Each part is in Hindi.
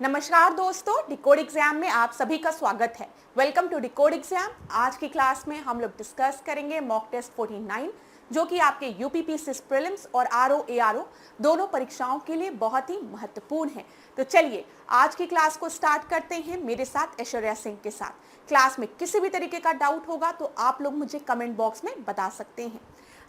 नमस्कार दोस्तों, डिकोड एग्जाम में आप सभी का स्वागत है। Welcome to decode exam. आज की क्लास में हम लोग डिस्कस करेंगे मॉक टेस्ट 49 जो कि आपके यूपीपी सिस प्रीलिम्स और आरओ एआरओ दोनों परीक्षाओं के लिए बहुत ही महत्वपूर्ण है। तो चलिए आज की क्लास को स्टार्ट करते हैं मेरे साथ ऐश्वर्या सिंह के साथ। क्लास में किसी भी तरीके का डाउट होगा तो आप लोग मुझे कमेंट बॉक्स में बता सकते हैं।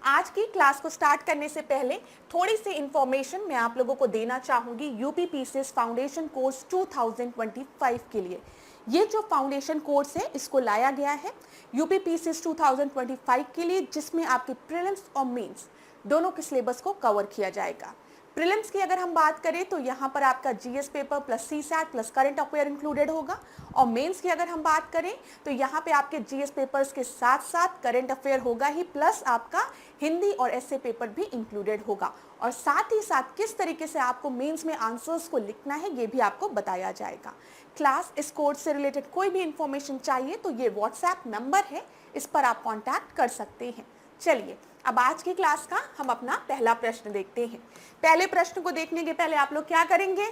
आज की क्लास को स्टार्ट करने से पहले थोड़ी सी इंफॉर्मेशन मैं आप लोगों को देना चाहूंगी यूपीपीसीएस फाउंडेशन कोर्स 2025 के लिए। ये जो फाउंडेशन कोर्स है इसको लाया गया है यूपीपीसीएस 2025 के लिए, जिसमें आपके प्रीलिम्स और मेंस दोनों के सिलेबस को कवर किया जाएगा। प्रीलिम्स की अगर हम बात करें तो यहाँ पर आपका GS paper plus CSAT plus current affair included होगा, और मेंस की अगर हम बात करें तो यहाँ पे आपके जीएस पेपर्स के साथ साथ करंट अफेयर होगा ही, प्लस आपका हिंदी और एसए पेपर भी इंक्लूडेड होगा। और साथ ही साथ किस तरीके से आपको मेंस में आंसर्स को लिखना है ये भी आपको बताया जाएगा। क्लास इस कोर्स से रिलेटेड कोई भी इंफॉर्मेशन चाहिए तो ये व्हाट्सएप नंबर है, इस पर आप कॉन्टैक्ट कर सकते हैं। चलिए अब आज की क्लास का हम अपना पहला प्रश्न देखते हैं। पहले प्रश्न को देखने के पहले आप लोग क्या करेंगे,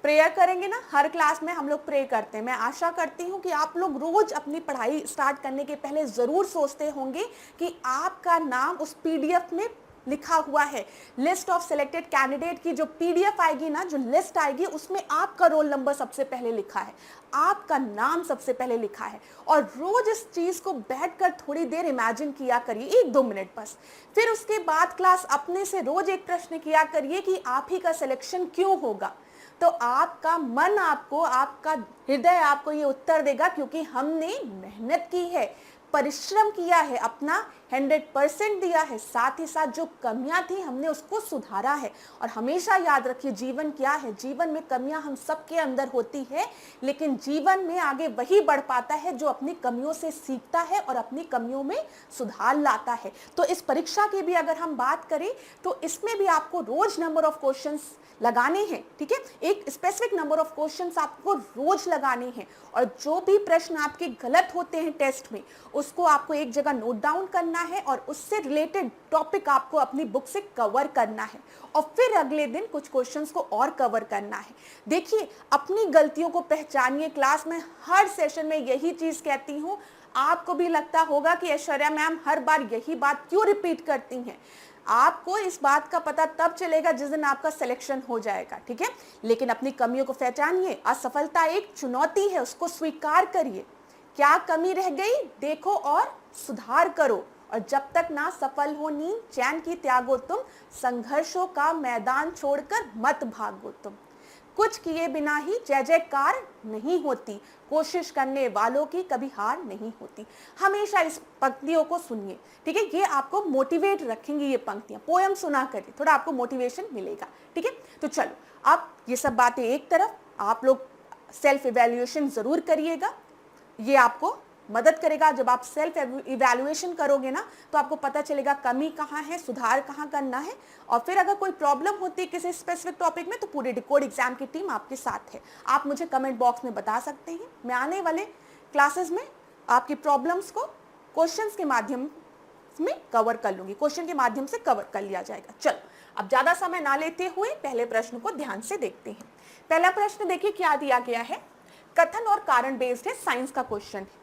प्रेयर करेंगे ना। हर क्लास में हम लोग प्रे करते हैं। मैं आशा करती हूँ कि आप लोग रोज अपनी पढ़ाई स्टार्ट करने के पहले जरूर सोचते होंगे कि आपका नाम उस पीडीएफ में लिखा हुआ है। लिस्ट ऑफ सिलेक्टेड कैंडिडेट की जो पीडीएफ आएगी ना, जो लिस्ट आएगी, उसमें आपका रोल नंबर सबसे पहले लिखा है, आपका नाम सबसे पहले लिखा है। और रोज इस चीज को बैठकर थोड़ी देर इमेजिन किया करिए, 1-2 मिनट बस। फिर उसके बाद क्लास अपने से रोज एक प्रश्न किया करिए कि आप ही का सिलेक्शन क्यों होगा। तो आपका मन आपको, आपका हृदय आपको ये उत्तर देगा, क्योंकि हमने मेहनत की है, परिश्रम किया है, अपना 100% दिया है, साथ ही साथ जो कमियां थी हमने उसको सुधारा है। और हमेशा याद रखिए जीवन क्या है, जीवन में कमियां हम सबके अंदर होती है, लेकिन जीवन में आगे वही बढ़ पाता है जो अपनी कमियों से सीखता है और अपनी कमियों में सुधार लाता है। तो इस परीक्षा की भी अगर हम बात करें तो इसमें भी आपको रोज नंबर ऑफ क्वेश्चंस लगाने हैं, ठीक है। एक स्पेसिफिक नंबर ऑफ क्वेश्चंस आपको रोज लगाने हैं, और जो भी प्रश्न आपके गलत होते हैं टेस्ट में उसको आपको एक जगह नोट डाउन करना है और उससे रिलेटेड टॉपिक आपको अपनी बुक से कवर करना है, और फिर अगले दिन कुछ क्वेश्चंस को और कवर करना है। देखिए अपनी गलतियों को पहचानिए। क्लास में हर सेशन में यही चीज कहती हूँ। आपको भी लगता होगा कि ऐश्वर्या मैम हर बार यही बात क्यों रिपीट करती हैं। आपको इस बात का पता तब चलेगा जिस दिन आपका सिलेक्शन हो जाएगा, ठीक है। लेकिन अपनी कमियों को पहचानिए। असफलता एक चुनौती है, उसको स्वीकार करिए। क्या कमी रह गई देखो और सुधार करो, और जब तक ना सफल हो नींद चैन की त्यागो तुम, संघर्षों का मैदान छोड़कर मत भागो तुम। कुछ किए बिना ही जय जयकार नहीं होती, कोशिश करने वालों की कभी हार नहीं होती। हमेशा इस पंक्तियों को सुनिए, ठीक है। ये आपको मोटिवेट रखेंगी, ये पंक्तियां। पोयम सुना करिए, थोड़ा आपको मोटिवेशन मिलेगा, ठीक है। तो चलो अब ये सब बातें एक तरफ, आप लोग सेल्फ इवैल्यूएशन जरूर करिएगा। ये आपको मदद करेगा। जब आप सेल्फ इवैल्यूएशन करोगे ना तो आपको पता चलेगा कमी कहाँ है, सुधार कहाँ करना है। और फिर अगर कोई प्रॉब्लम होती है किसी स्पेसिफिक टॉपिक में तो पूरी डिकोड एग्जाम की टीम आपके साथ है। आप मुझे कमेंट बॉक्स में बता सकते हैं। मैं आने वाले क्लासेस में आपकी प्रॉब्लम्स को क्वेश्चंस के माध्यम में कवर कर लूंगी, क्वेश्चन के माध्यम से कवर कर लिया जाएगा। चलो अब ज्यादा समय ना लेते हुए पहले प्रश्न को ध्यान से देखते हैं। पहला प्रश्न देखिए क्या दिया गया है। कथन और कारण बेस्ड है, साइंस का क्वेश्चन है।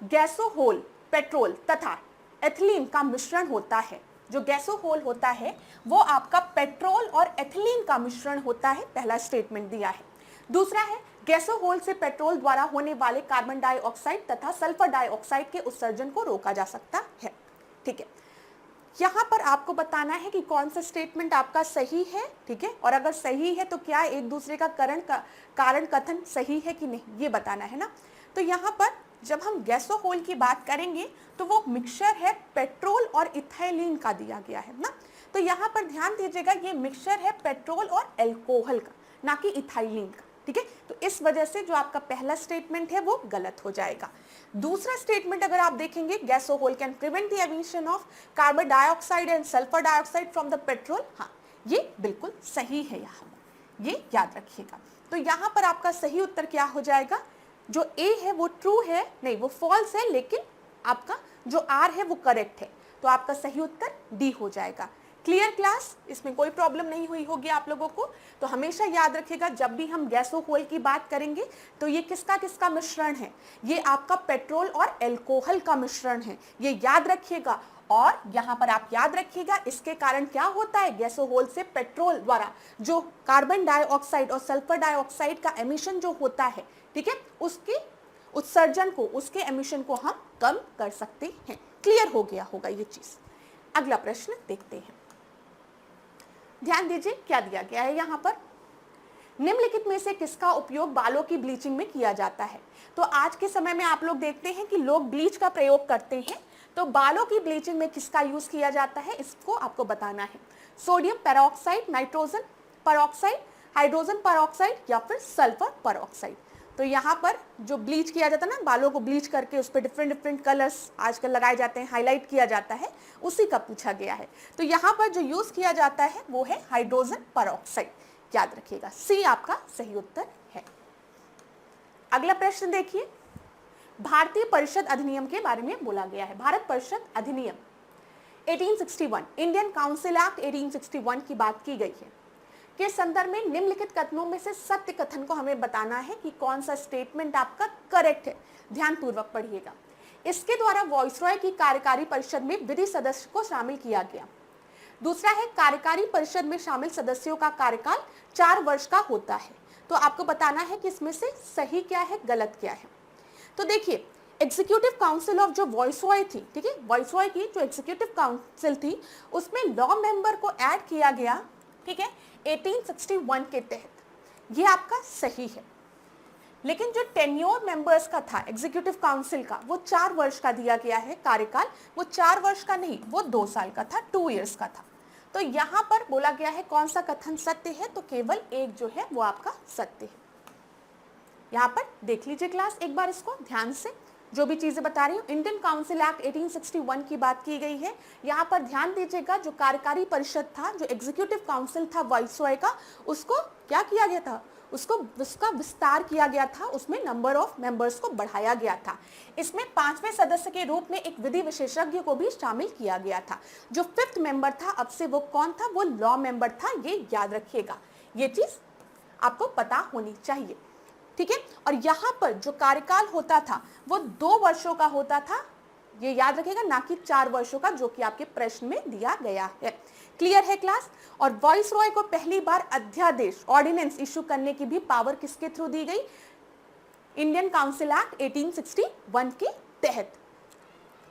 गैसोहोल पेट्रोल तथा एथिलीन का मिश्रण होता है। जो गैसोहोल होता है वो आपका पेट्रोल और एथिलीन का मिश्रण होता है, पहला स्टेटमेंट दिया है। दूसरा है गैसोहोल से पेट्रोल द्वारा होने वाले कार्बन डाइऑक्साइड तथा सल्फर डाइऑक्साइड के उत्सर्जन को रोका जा सकता है, ठीक है। यहाँ पर आपको बताना है कि कौन सा स्टेटमेंट आपका सही है, ठीक है। और अगर सही है तो क्या एक दूसरे का कारण कथन सही है कि नहीं, ये बताना है ना। तो यहाँ पर जब हम गैसोहोल की बात करेंगे तो वो मिक्सचर है पेट्रोल और इथाइलिन का दिया गया है ना। तो यहाँ पर ध्यान दीजिएगा ये मिक्सचर है पेट्रोल और एल्कोहल का, ना कि इथाइलिन का, ठीक है। तो इस वजह से जो आपका पहला स्टेटमेंट है वो गलत हो जाएगा। दूसरा स्टेटमेंट अगर आप देखेंगे, gasohol can prevent the emission of carbon dioxide and sulphur dioxide from the petrol. हाँ, ये बिल्कुल सही है, यहाँ ये याद रखिएगा। तो यहाँ पर आपका सही उत्तर क्या हो जाएगा, जो ए है वो ट्रू है, नहीं वो फॉल्स है, लेकिन आपका जो आर है वो करेक्ट है। तो आपका सही उत्तर डी हो जाएगा। Clear class? इसमें कोई प्रॉब्लम नहीं हुई होगी आप लोगों को। तो हमेशा याद रखिएगा जब भी हम गैसोहोल की बात करेंगे तो ये किसका किसका मिश्रण है, ये आपका पेट्रोल और एल्कोहल का मिश्रण है, ये याद रखिएगा। और यहाँ पर आप याद रखिएगा इसके कारण क्या होता है, गैसोहोल से पेट्रोल द्वारा जो कार्बन डाइऑक्साइड और सल्फर डाइऑक्साइड का एमिशन जो होता है, ठीक है, उसके उत्सर्जन को, उसके एमिशन को हम कम कर सकते हैं। क्लियर हो गया होगा ये चीज। अगला प्रश्न देखते हैं, ध्यान दीजिए क्या दिया गया है यहाँ पर। निम्नलिखित में से किसका उपयोग बालों की ब्लीचिंग में किया जाता है? तो आज के समय में आप लोग देखते हैं कि लोग ब्लीच का प्रयोग करते हैं, तो बालों की ब्लीचिंग में किसका यूज किया जाता है इसको आपको बताना है। Sodium peroxide, nitrogen peroxide, hydrogen peroxide या फिर सल्फर पेरोक्साइड। तो यहाँ पर जो ब्लीच किया जाता है ना, बालों को ब्लीच करके उस पर डिफरेंट डिफरेंट कलर्स आजकल लगाए जाते हैं, हाईलाइट किया जाता है, उसी का पूछा गया है। तो यहाँ पर जो यूज किया जाता है वो है हाइड्रोजन पेरोक्साइड, याद रखिएगा, सी आपका सही उत्तर है। अगला प्रश्न देखिए, भारतीय परिषद अधिनियम के बारे में बोला गया है। भारत परिषद अधिनियम 1861, इंडियन काउंसिल एक्ट 1861 की बात की गई है के संदर्भ में निम्नलिखित कथनों में से सत्य कथन को हमें बताना है कि कौन सा स्टेटमेंट आपका करेक्ट है। ध्यान पूर्वक पढ़िएगा। इसके द्वारा वॉइसरॉय की कार्यकारी परिषद में विधि सदस्य को शामिल किया गया। दूसरा है, कार्यकारी परिषद में शामिल सदस्यों का कार्यकाल 4 वर्ष का होता है। तो आपको बताना है कि इसमें से सही क्या है, गलत क्या है। तो देखिए, एग्जीक्यूटिव काउंसिल ऑफ जो वॉइसरॉय थी, ठीक है, वॉइसरॉय की जो एग्जीक्यूटिव काउंसिल थी उसमें लॉ मेंबर को ऐड किया गया, ठीक है, 1861 के तहत। ये आपका सही है। लेकिन जो टेन्योर मेंबर्स का था एग्जीक्यूटिव काउंसिल का, वो 4 वर्ष का दिया गया है कार्यकाल, वो 4 वर्ष का नहीं, वो 2 साल का था, 2 इयर्स का था। तो यहाँ पर बोला गया है कौन सा कथन सत्य है, तो केवल एक जो है वो आपका सत्य है। यहाँ पर देख लीजिए क्लास एक बार इसको ध्यान से, जो भी चीजें बता रही हूँ। इंडियन काउंसिल एक्ट 1861 की बात की गई है। यहाँ पर ध्यान दीजिएगा, जो कार्यकारी परिषद था, जो एग्जीक्यूटिव काउंसिल था वाइसरॉय का, उसको क्या किया गया था, उसका विस्तार किया गया था, उसमें नंबर ऑफ मेंबर्स को बढ़ाया गया था। इसमें 5वें सदस्य के रूप में एक विधि विशेषज्ञ को भी शामिल किया गया था। जो 5th मेंबर था, अब से वो कौन था, वो लॉ मेंबर था। ये याद रखिएगा, ये चीज आपको पता होनी चाहिए, ठीक है। और यहाँ पर जो कार्यकाल होता था वो 2 वर्षों का होता था, ये याद रखिएगा, ना कि 4 वर्षों का, जो कि आपके प्रश्न में दिया गया है। क्लियर है क्लास? और वॉइसरॉय को पहली बार अध्यादेश, ऑर्डिनेंस इशू करने की भी पावर किसके थ्रू दी गई, इंडियन काउंसिल एक्ट 1861 के तहत।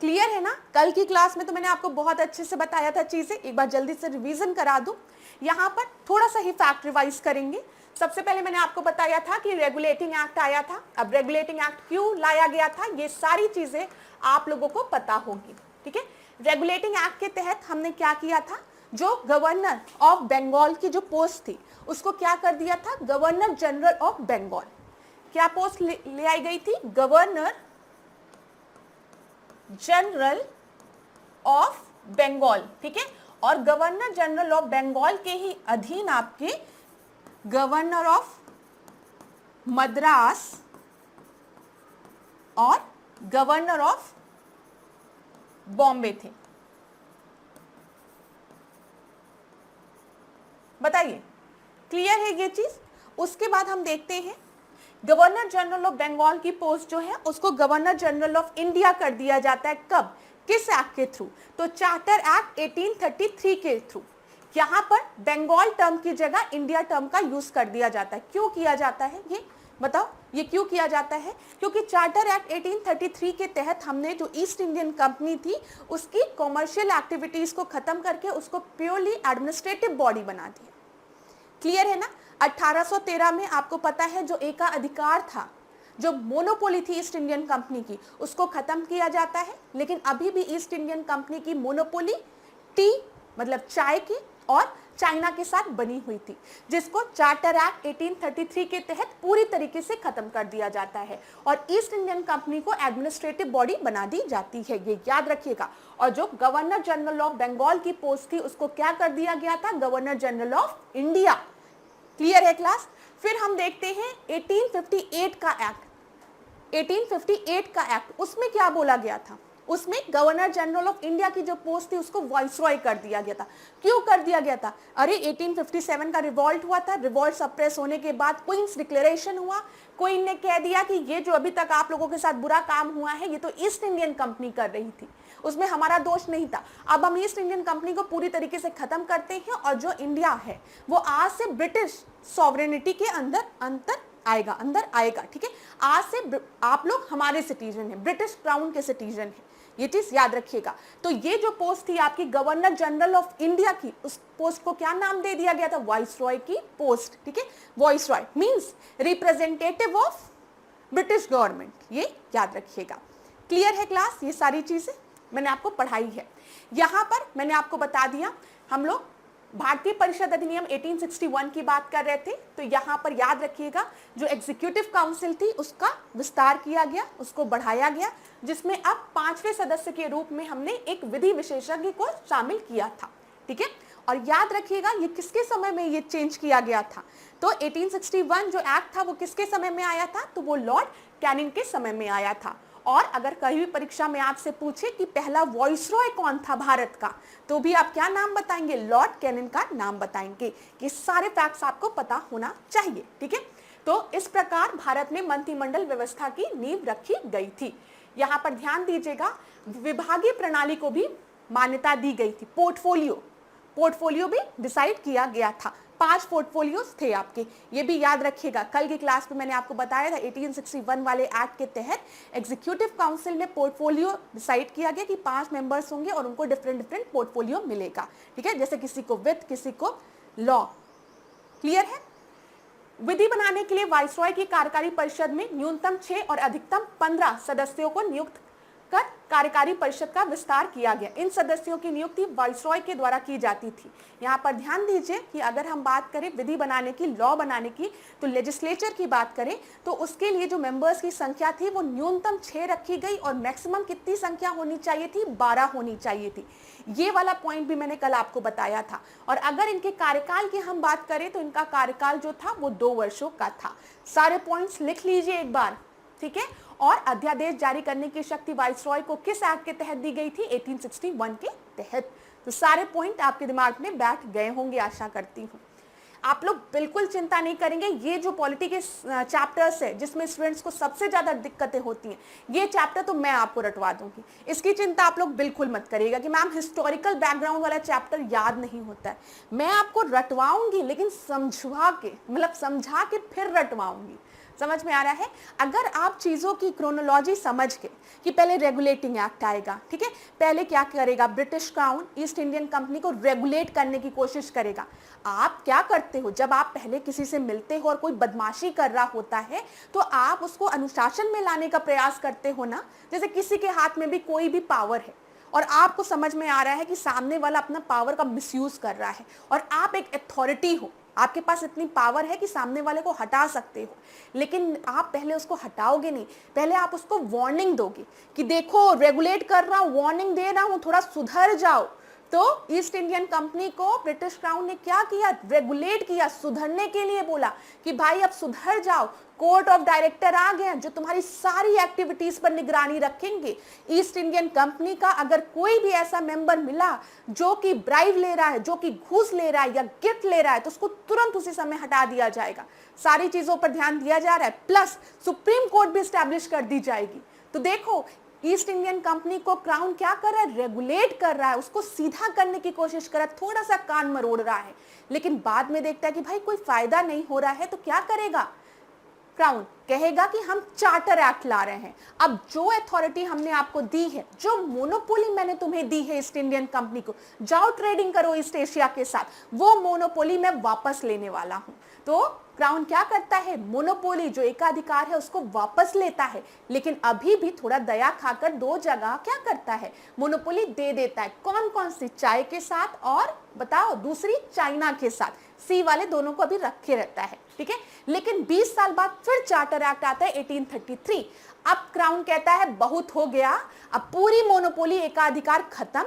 क्लियर है ना? कल की क्लास में तो मैंने आपको बहुत अच्छे से बताया था चीजें, एक बार जल्दी से रिवीजन करा दूं। यहाँ पर थोड़ा सा ही फैक्ट रिवाइज करेंगे। सबसे पहले मैंने आपको बताया था कि रेगुलेटिंग एक्ट आया था। अब रेगुलेटिंग एक्ट क्यों लाया गया था, ये सारी चीजें आप लोगों को पता होगी, ठीक है। रेगुलेटिंग एक्ट के तहत हमने क्या किया था, जो गवर्नर ऑफ बंगाल की जो पोस्ट थी उसको क्या कर दिया था, गवर्नर जनरल ऑफ बंगाल। क्या पोस्ट ले आई गई थी, गवर्नर जनरल ऑफ बंगाल, ठीक है। और गवर्नर जनरल ऑफ बंगाल के ही अधीन आपके गवर्नर ऑफ मद्रास और गवर्नर ऑफ बॉम्बे थे। बताइए, क्लियर है ये चीज? उसके बाद हम देखते हैं गवर्नर जनरल ऑफ बंगाल की पोस्ट जो है उसको गवर्नर जनरल ऑफ इंडिया कर दिया जाता है। कब, किस एक्ट के थ्रू, तो चार्टर एक्ट 1833 के थ्रू। यहाँ पर बंगाल टर्म की जगह इंडिया टर्म का यूज कर दिया जाता है। क्यों किया जाता है ये बताओ, ये क्यों किया जाता है? क्योंकि चार्टर एक्ट 1833 के तहत हमने जो ईस्ट इंडियन कंपनी थी उसकी कॉमर्शियल एक्टिविटीज को खत्म करके उसको प्योरली एडमिनिस्ट्रेटिव बॉडी बना दिया। क्लियर है ना? 1813 में आपको पता है जो एकाधिकार था, जो मोनोपोली थी ईस्ट इंडियन कंपनी की, उसको खत्म किया जाता है। लेकिन अभी भी ईस्ट इंडियन कंपनी की मोनोपोली टी मतलब चाय की और चाइना के साथ बनी हुई थी, जिसको चार्टर एक्ट 1833 के तहत पूरी तरीके से खत्म कर दिया जाता है और ईस्ट इंडियन कंपनी को एडमिनिस्ट्रेटिव बॉडी बना दी जाती है, ये याद रखिएगा। और जो गवर्नर जनरल ऑफ बंगाल की पोस्ट थी उसको क्या कर दिया गया था, governor general of India. Clear है क्लास? फिर हम देखते हैं 1858 का एक्ट। 1858 का एक्ट, उसमें क्या बोला गया था, उसमें गवर्नर जनरल ऑफ इंडिया की जो पोस्ट थी उसको वाइसरॉय कर दिया गया था। क्यों कर दिया गया था? अरे 1857 का रिवॉल्ट हुआ था, रिवॉल्ट सप्रेस होने के बाद क्वींस डिक्लेरेशन हुआ, क्वीन ने कह दिया कि ये जो अभी तक आप लोगों के साथ बुरा काम हुआ है ये तो ईस्ट इंडियन कंपनी कर रही थी, उसमें हमारा दोष नहीं था। अब हम ईस्ट इंडियन कंपनी को पूरी तरीके से खत्म करते हैं और जो इंडिया है वो आज से ब्रिटिश सॉवरेनिटी के अंदर आएगा, ठीक है। आज से आप लोग हमारे सिटीजन हैं, ब्रिटिश क्राउन के सिटीजन हैं, ये चीज याद रखिएगा। तो ये जो पोस्ट थी आपकी गवर्नर जनरल ऑफ इंडिया की, उस पोस्ट को क्या नाम दे दिया गया था? वाइसरॉय की पोस्ट, ठीक है। Viceroy means representative of British government, ये याद रखिएगा। क्लियर है क्लास? ये सारी चीजें मैंने आपको पढ़ाई है। यहां पर मैंने आपको बता दिया, हम लोग भारतीय परिषद अधिनियम 1861 की बात कर रहे थे, तो यहां पर याद रखिएगा जो एग्जीक्यूटिव काउंसिल थी उसका विस्तार किया गया, उसको बढ़ाया गया, जिसमें अब 5वें सदस्य के रूप में हमने एक विधि विशेषज्ञ को शामिल किया था, ठीक है। और याद रखिएगा ये किसके समय में ये चेंज किया गया था? तो 1861 जो एक्ट था वो किसके समय में आया था? तो वो लॉर्ड कैनिंग के समय में आया था। और अगर कहीं भी परीक्षा में आपसे पूछे कि पहला वाइसरॉय कौन था भारत का, तो भी आप क्या नाम बताएंगे? लॉर्ड कैनिंग का नाम बताएंगे। ये सारे फैक्ट्स आपको पता होना चाहिए, ठीक है। तो इस प्रकार भारत में मंत्रिमंडल व्यवस्था की नींव रखी गई थी। यहाँ पर ध्यान दीजिएगा, विभागीय प्रणाली को भी मान्यता दी गई थी। पोर्टफोलियो भी डिसाइड किया गया था। 5 पोर्टफोलियोज थे आपके, ये भी याद रखिएगा। कल की क्लास में मैंने आपको बताया था 1861 वाले एक्ट के तहत एग्जीक्यूटिव काउंसिल में पोर्टफोलियो डिसाइड किया गया कि 5 मेंबर्स होंगे और उनको डिफरेंट पोर्टफोलियो मिलेगा, ठीक है। जैसे किसी को वित्त, किसी को लॉ। क्लियर है? विधि बनाने के लिए वाइसरॉय की कार्यकारी परिषद में न्यूनतम 6 और अधिकतम 15 सदस्यों को नियुक्त कर कार्यकारी परिषद का विस्तार किया गया। इन सदस्यों की नियुक्ति वाइसरॉय के द्वारा की जाती थी। यहाँ पर ध्यान दीजिए कि अगर हम बात करें विधि बनाने की, लॉ बनाने की, तो लेजिस्लेचर की बात करें तो उसके लिए जो मेंबर्स की संख्या थी वो न्यूनतम 6 रखी गई और मैक्सिमम कितनी संख्या होनी चाहिए थी? 12 होनी चाहिए थी। ये वाला पॉइंट भी मैंने कल आपको बताया था। और अगर इनके कार्यकाल की हम बात करें तो इनका कार्यकाल जो था वो 2 वर्षों का था। सारे पॉइंट्स लिख लीजिए एक बार, ठीक है। और अध्यादेश जारी करने की शक्ति वाइसरॉय को किस एक्ट के तहत दी गई थी? 1861 के तहत। तो सारे पॉइंट आपके दिमाग में बैठ गए होंगे, आशा करती हूँ। आप लोग बिल्कुल चिंता नहीं करेंगे। ये जो पॉलिटी के चैप्टर्स है जिसमें स्टूडेंट्स को सबसे ज्यादा दिक्कतें होती हैं, ये चैप्टर तो मैं आपको रटवा दूंगी, इसकी चिंता आप लोग बिल्कुल मत करिएगा कि मैम हिस्टोरिकल बैकग्राउंड वाला चैप्टर याद नहीं होता है। मैं आपको रटवाऊंगी लेकिन समझा के फिर रटवाऊंगी। समझ में आ रहा है? अगर आप चीजों की क्रोनोलॉजी समझ के कि पहले रेगुलेटिंग एक्ट आएगा, ठीक है, पहले क्या करेगा? British crown east Indian company को रेगुलेट करने की कोशिश करेगा। आप क्या करते हो? जब आप पहले किसी से मिलते हो और कोई बदमाशी कर रहा होता है तो आप उसको अनुशासन में लाने का प्रयास करते हो ना। जैसे किसी के हाथ में भी कोई भी पावर है और आपको समझ में आ रहा है कि सामने वाला अपना पावर का मिसयूज कर रहा है और आप एक अथॉरिटी हो, आपके पास इतनी पावर है कि सामने वाले को हटा सकते हो, लेकिन आप पहले उसको हटाओगे नहीं, पहले आप उसको वार्निंग दोगे कि देखो रेगुलेट कर रहा हूं, वार्निंग दे रहा हूं, थोड़ा सुधर जाओ। तो ईस्ट इंडियन कंपनी को ब्रिटिश क्राउन ने क्या किया? रेगुलेट किया, सुधरने के लिए बोला कि भाई अब सुधर जाओ। कोर्ट ऑफ डायरेक्टर आ गए जो तुम्हारी सारी एक्टिविटीज पर निगरानी रखेंगे। ईस्ट इंडियन कंपनी का अगर कोई भी ऐसा मेंबर मिला जो कि ब्राइब ले रहा है, जो कि घूस ले रहा है या गिफ्ट ले रहा है, तो उसको तुरंत उसी समय हटा दिया जाएगा। सारी चीजों पर ध्यान दिया जा रहा है, प्लस सुप्रीम कोर्ट भी स्टैब्लिश कर दी जाएगी। तो देखो ईस्ट इंडियन कंपनी को क्राउन क्या कर रहा है? रेगुलेट कर रहा है, उसको सीधा करने की कोशिश कर रहा है, थोड़ा सा कान मरोड़ रहा है, लेकिन बाद में देखता है कि भाई कोई फायदा नहीं हो रहा है, तो क्या करेगा? क्राउन कहेगा कि हम चार्टर एक्ट ला रहे हैं। अब जो अथॉरिटी हमने आपको दी है, जो मोनोपोली मैंने तुम्हें दी है ईस्ट इंडियन कंपनी को, जाओ ट्रेडिंग करो ईस्ट एशिया के साथ, वो मोनोपोली मैं वापस लेने वाला हूं। तो क्राउन क्या करता है? मोनोपोली जो एकाधिकार है उसको वापस लेता है, लेकिन अभी भी थोड़ा दया खाकर 2 जगह क्या करता है? मोनोपोली दे देता है। कौन कौन सी? चाय के साथ और बताओ दूसरी चाइना के साथ, सी वाले दोनों को अभी रखे रहता है, ठीक है। लेकिन 20 साल बाद फिर चार्टर एक्ट आता है 1833। अब क्राउन कहता है बहुत हो गया, अब पूरी मोनोपोली एकाधिकार खत्म,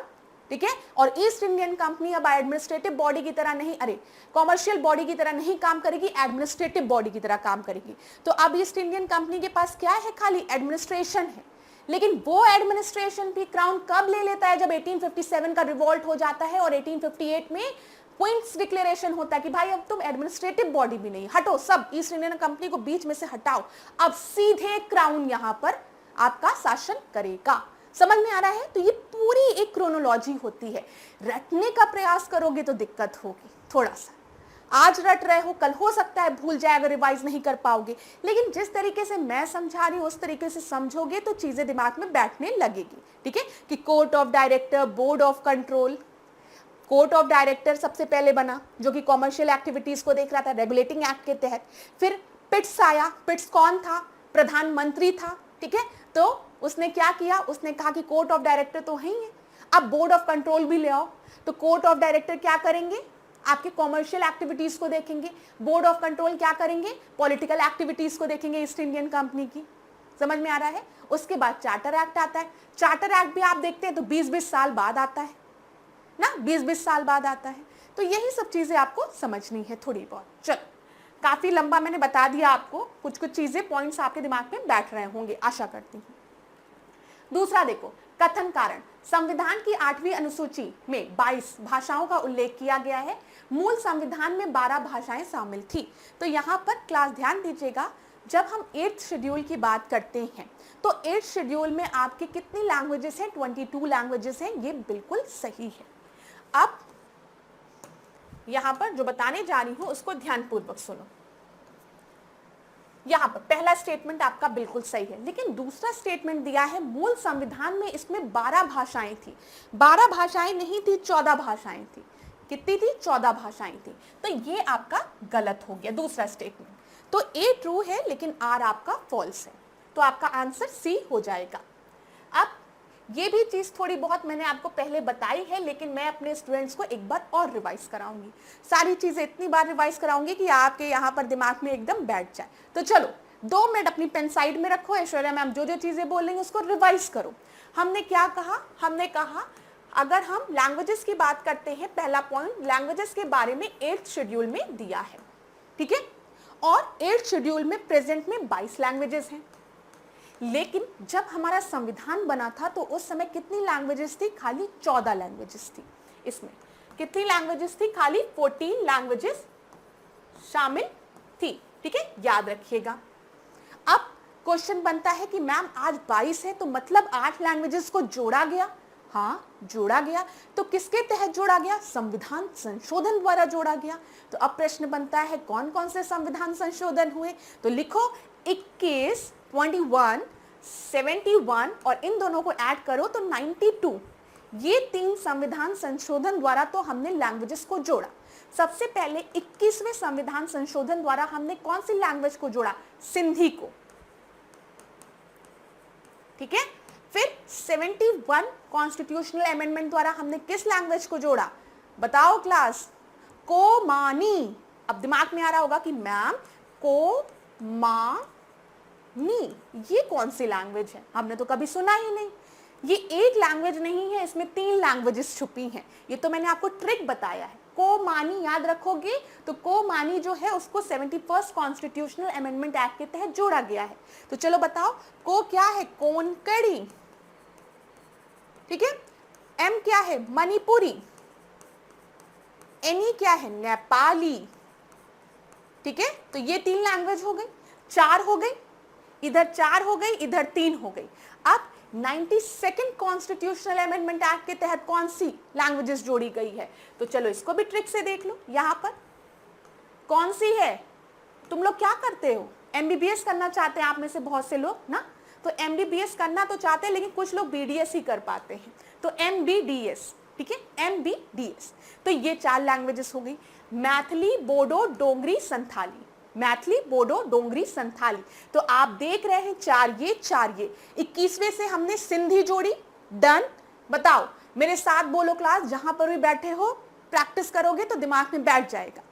ठीक है। और ईस्ट इंडियन कंपनी अब एडमिनिस्ट्रेटिव बॉडी की तरह नहीं, कॉमर्शियल बॉडी की तरह नहीं काम करेगी, एडमिनिस्ट्रेटिव बॉडी की तरह काम करेगी। तो अब ईस्ट इंडियन कंपनी के पास क्या है? खाली एडमिनिस्ट्रेशन है, लेकिन वो एडमिनिस्ट्रेशन भी क्राउन कब ले लेता है? जब 1857 का रिवॉल्ट हो जाता है और 1858 में क्वींस डिक्लेरेशन होता है कि भाई अब तुम एडमिनिस्ट्रेटिव बॉडी भी नहीं, हटो, सब ईस्ट इंडियन कंपनी को बीच में से हटाओ, अब सीधे क्राउन यहां पर आपका शासन करेगा। समझ में आ रहा है? तो ये पूरी एक क्रोनोलॉजी होती है। रटने का प्रयास करोगे तो दिक्कत होगी थोड़ा सा। आज रट रहे हो, कल हो सकता है भूल जाए अगर रिवाइज नहीं कर पाओगे, लेकिन जिस तरीके से मैं समझा रही हूं उस तरीके से समझोगे तो चीजें दिमाग में बैठने लगेगी। ठीक है, कि court of director, board of control. Court of director सबसे पहले बना, जो कि कॉमर्शियल एक्टिविटीज को देख रहा था रेगुलेटिंग एक्ट के तहत। फिर पिट्स आया। पिट्स कौन था? प्रधानमंत्री था। ठीक है, तो उसने क्या किया? उसने कहा कि कोर्ट ऑफ डायरेक्टर तो है ही है, अब बोर्ड ऑफ कंट्रोल भी ले आओ। तो कोर्ट ऑफ डायरेक्टर क्या करेंगे? आपके कॉमर्शियल एक्टिविटीज को देखेंगे। बोर्ड ऑफ कंट्रोल क्या करेंगे? पॉलिटिकल एक्टिविटीज को देखेंगे ईस्ट इंडियन कंपनी की। समझ में आ रहा है? उसके बाद चार्टर एक्ट आता है। चार्टर एक्ट भी आप देखते हैं तो 20-20 साल बाद आता है ना, 20-20 साल बाद आता है। तो यही सब चीजें आपको समझनी है थोड़ी बहुत। चलो, काफी लंबा मैंने बता दिया आपको, कुछ कुछ चीजें पॉइंट्स आपके दिमाग में बैठ रहे होंगे, आशा करती हूँ। दूसरा देखो, कथन कारण। संविधान की 8वीं अनुसूची में 22 भाषाओं का उल्लेख किया गया है। मूल संविधान में 12 भाषाएं शामिल थी। तो यहाँ पर क्लास ध्यान दीजिएगा, जब हम 8th शेड्यूल की बात करते हैं तो 8th शेड्यूल में आपके कितनी लैंग्वेजेस हैं? 22 लैंग्वेजेस हैं। ये बिल्कुल सही है। अब यहां पर जो बताने जा रही हूं उसको ध्यानपूर्वक सुनो। यहां पर पहला स्टेटमेंट आपका बिल्कुल सही है, लेकिन दूसरा स्टेटमेंट दिया है मूल संविधान में इसमें 12 भाषाएं थी। 12 भाषाएं नहीं थी, 14 भाषाएं थी। कितनी थी? 14 भाषाएं थी। तो ये आपका गलत हो गया दूसरा स्टेटमेंट। तो ए ट्रू है लेकिन आर आपका फॉल्स है। तो आपका आंसर सी हो जाएगा। अब ये भी चीज थोड़ी बहुत मैंने आपको पहले बताई है, लेकिन मैं अपने स्टूडेंट्स को एक बार और रिवाइज कराऊंगी। सारी चीजें इतनी बार रिवाइज कराऊंगी कि आपके यहाँ पर दिमाग में एकदम बैठ जाए। तो चलो 2 मिनट अपनी पेन साइड में रखो, ऐश्वर्या मैम जो जो चीजें बोलेंगे उसको रिवाइज करो। हमने क्या कहा? हमने कहा अगर हम लैंग्वेजेस की बात करते हैं, पहला पॉइंट लैंग्वेजेस के बारे में 8th शेड्यूल में दिया है। ठीक है, और 8th शेड्यूल में प्रेजेंट में 22 लैंग्वेजेस हैं। लेकिन जब हमारा संविधान बना था तो उस समय कितनी लैंग्वेजेस थी? खाली 14 लैंग्वेजेस थी। इसमें कितनी लैंग्वेजेस थी? खाली 14 लैंग्वेजेस शामिल थी। ठीक है, याद रखिएगा। अब क्वेश्चन बनता है कि मैम आज 22 है तो मतलब 8 लैंग्वेजेस को जोड़ा गया? हाँ, जोड़ा गया। तो किसके तहत जोड़ा गया? संविधान संशोधन द्वारा जोड़ा गया। तो अब प्रश्न बनता है कौन कौन से संविधान संशोधन हुए? तो लिखो 21, 21, 71 और इन दोनों को ऐड करो तो 92। ये 3 संविधान संशोधन द्वारा तो हमने लैंग्वेजेस को जोड़ा। सबसे पहले 21वें संविधान संशोधन द्वारा हमने कौन सी लैंग्वेज को जोड़ा? सिंधी को। ठीक है, फिर 71 कॉन्स्टिट्यूशनल अमेंडमेंट द्वारा हमने किस लैंग्वेज को जोड़ा? बताओ क्लास। कोमानी। अब दिमाग में आ रहा होगा कि मैम कोमानी ये कौन सी लैंग्वेज है? हमने तो कभी सुना ही नहीं। ये एक लैंग्वेज नहीं है, इसमें 3 लैंग्वेजेस छुपी हैं। ये तो मैंने आपको ट्रिक बताया है। कोमानी याद रखोगे तो कोमानी जो है उसको 71st कॉन्स्टिट्यूशनल अमेंडमेंट एक्ट के तहत जोड़ा गया है। तो चलो बताओ, को क्या है? कोनकड़ी। ठीक है, एम क्या है? मणिपुरी। एनी क्या है? नेपाली। ठीक है, तो ये 3 लैंग्वेज हो गई, 4 हो गई, इधर 4 हो गई, इधर 3 हो गई। अब 92nd कॉन्स्टिट्यूशनल अमेंडमेंट एक्ट के तहत कौन सी लैंग्वेजेस जोड़ी गई है? तो चलो इसको भी ट्रिक से देख लो। यहां पर कौन सी है? तुम लोग क्या करते हो? एमबीबीएस करना चाहते हैं आप में से बहुत से लोग ना, तो एमबीबीएस करना तो चाहते हैं लेकिन कुछ लोग बीडीएस ही कर पाते हैं। तो एमबीडीएस, ठीक है, एमबीडीएस। तो ये 4 लैंग्वेजेस हो गई। मैथिली, बोडो, डोंगरी, संथाली। मैथिली, बोडो, डोंगरी, संथाली। तो आप देख रहे हैं 4 ये 4 ये। 21वें से हमने सिंधी जोड़ी। डन। बताओ मेरे साथ बोलो क्लास, जहां पर भी बैठे हो प्रैक्टिस करोगे तो दिमाग में बैठ जाएगा।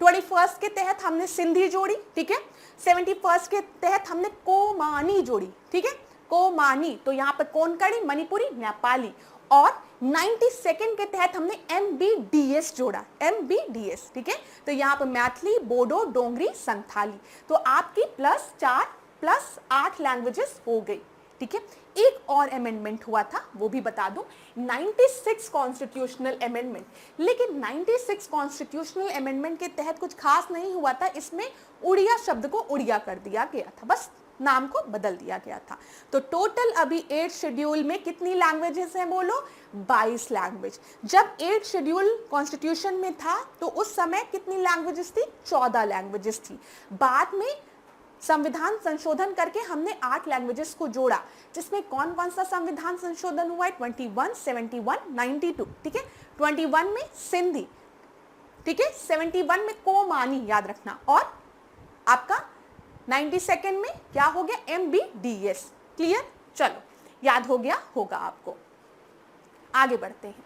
21st के तहत हमने सिंधी जोड़ी। ठीक है, 71st के तहत हमने कोमानी जोड़ी। ठीक है, कोमानी। तो यहाँ पर कोनकड़ी, मणिपुरी, नेपाली। और 92nd के तहत हमने एमबीडीएस जोड़ा। एमबीडीएस। ठीक है, तो यहाँ पर मैथिली, बोडो, डोंगरी, संथाली। तो आपकी +4 + 8 लैंग्वेजेस हो गई। ठीक है। एक और अमेंडमेंट हुआ था, वो भी बता दूं, 96 कॉन्स्टिट्यूशनल अमेंडमेंट। लेकिन 96 कॉन्स्टिट्यूशनल अमेंडमेंट के तहत कुछ खास नहीं हुआ था, इसमें उड़िया शब्द को उड़िया कर दिया गया था, बस नाम को बदल दिया गया था। तो टोटल अभी 8 शेड्यूल में कितनी लैंग्वेजेस हैं बोलो? 22 लैंग्वेज। जब 8 शेड्यूल कॉन्स्टिट्यूशन में था तो उस समय कितनी लैंग्वेजेस थी? 14 लैंग्वेजेस थी। बाद में संविधान संशोधन करके हमने 8 लैंग्वेजेस को जोड़ा, जिसमें कौन कौन सा संविधान संशोधन हुआ है? 21, 71, 92, ठीक है। 21 में सिंधी, ठीक है, 71 में कोमानी, याद रखना, और आपका 92 में क्या हो गया? MBDS। क्लियर? चलो, याद हो गया होगा आपको। आगे बढ़ते हैं।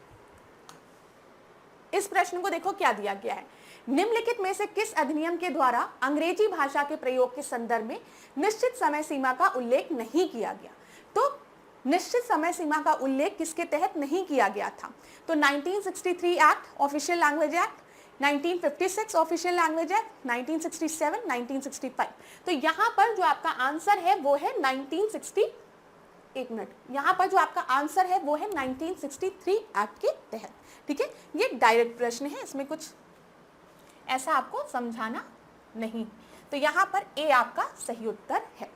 इस प्रश्न को देखो क्या दिया गया है। निम्नलिखित में से किस अधिनियम के द्वारा अंग्रेजी भाषा के प्रयोग के संदर्भ में निश्चित समय सीमा का उल्लेख नहीं किया गया? तो निश्चित समय सीमा का उल्लेख किसके तहत नहीं किया गया था? तो 1963 act, official language act, 1956 official language act, 1967, 1965। तो यहां पर जो आपका आंसर है वो है 1960, एक मिनट, यहां पर जो आपका आंसर है वो है 1963 एक्ट के तहत, ठीक है। ये डायरेक्ट प्रश्न है, इसमें कुछ ऐसा आपको समझाना नहीं। तो यहां पर ए आपका सही उत्तर है।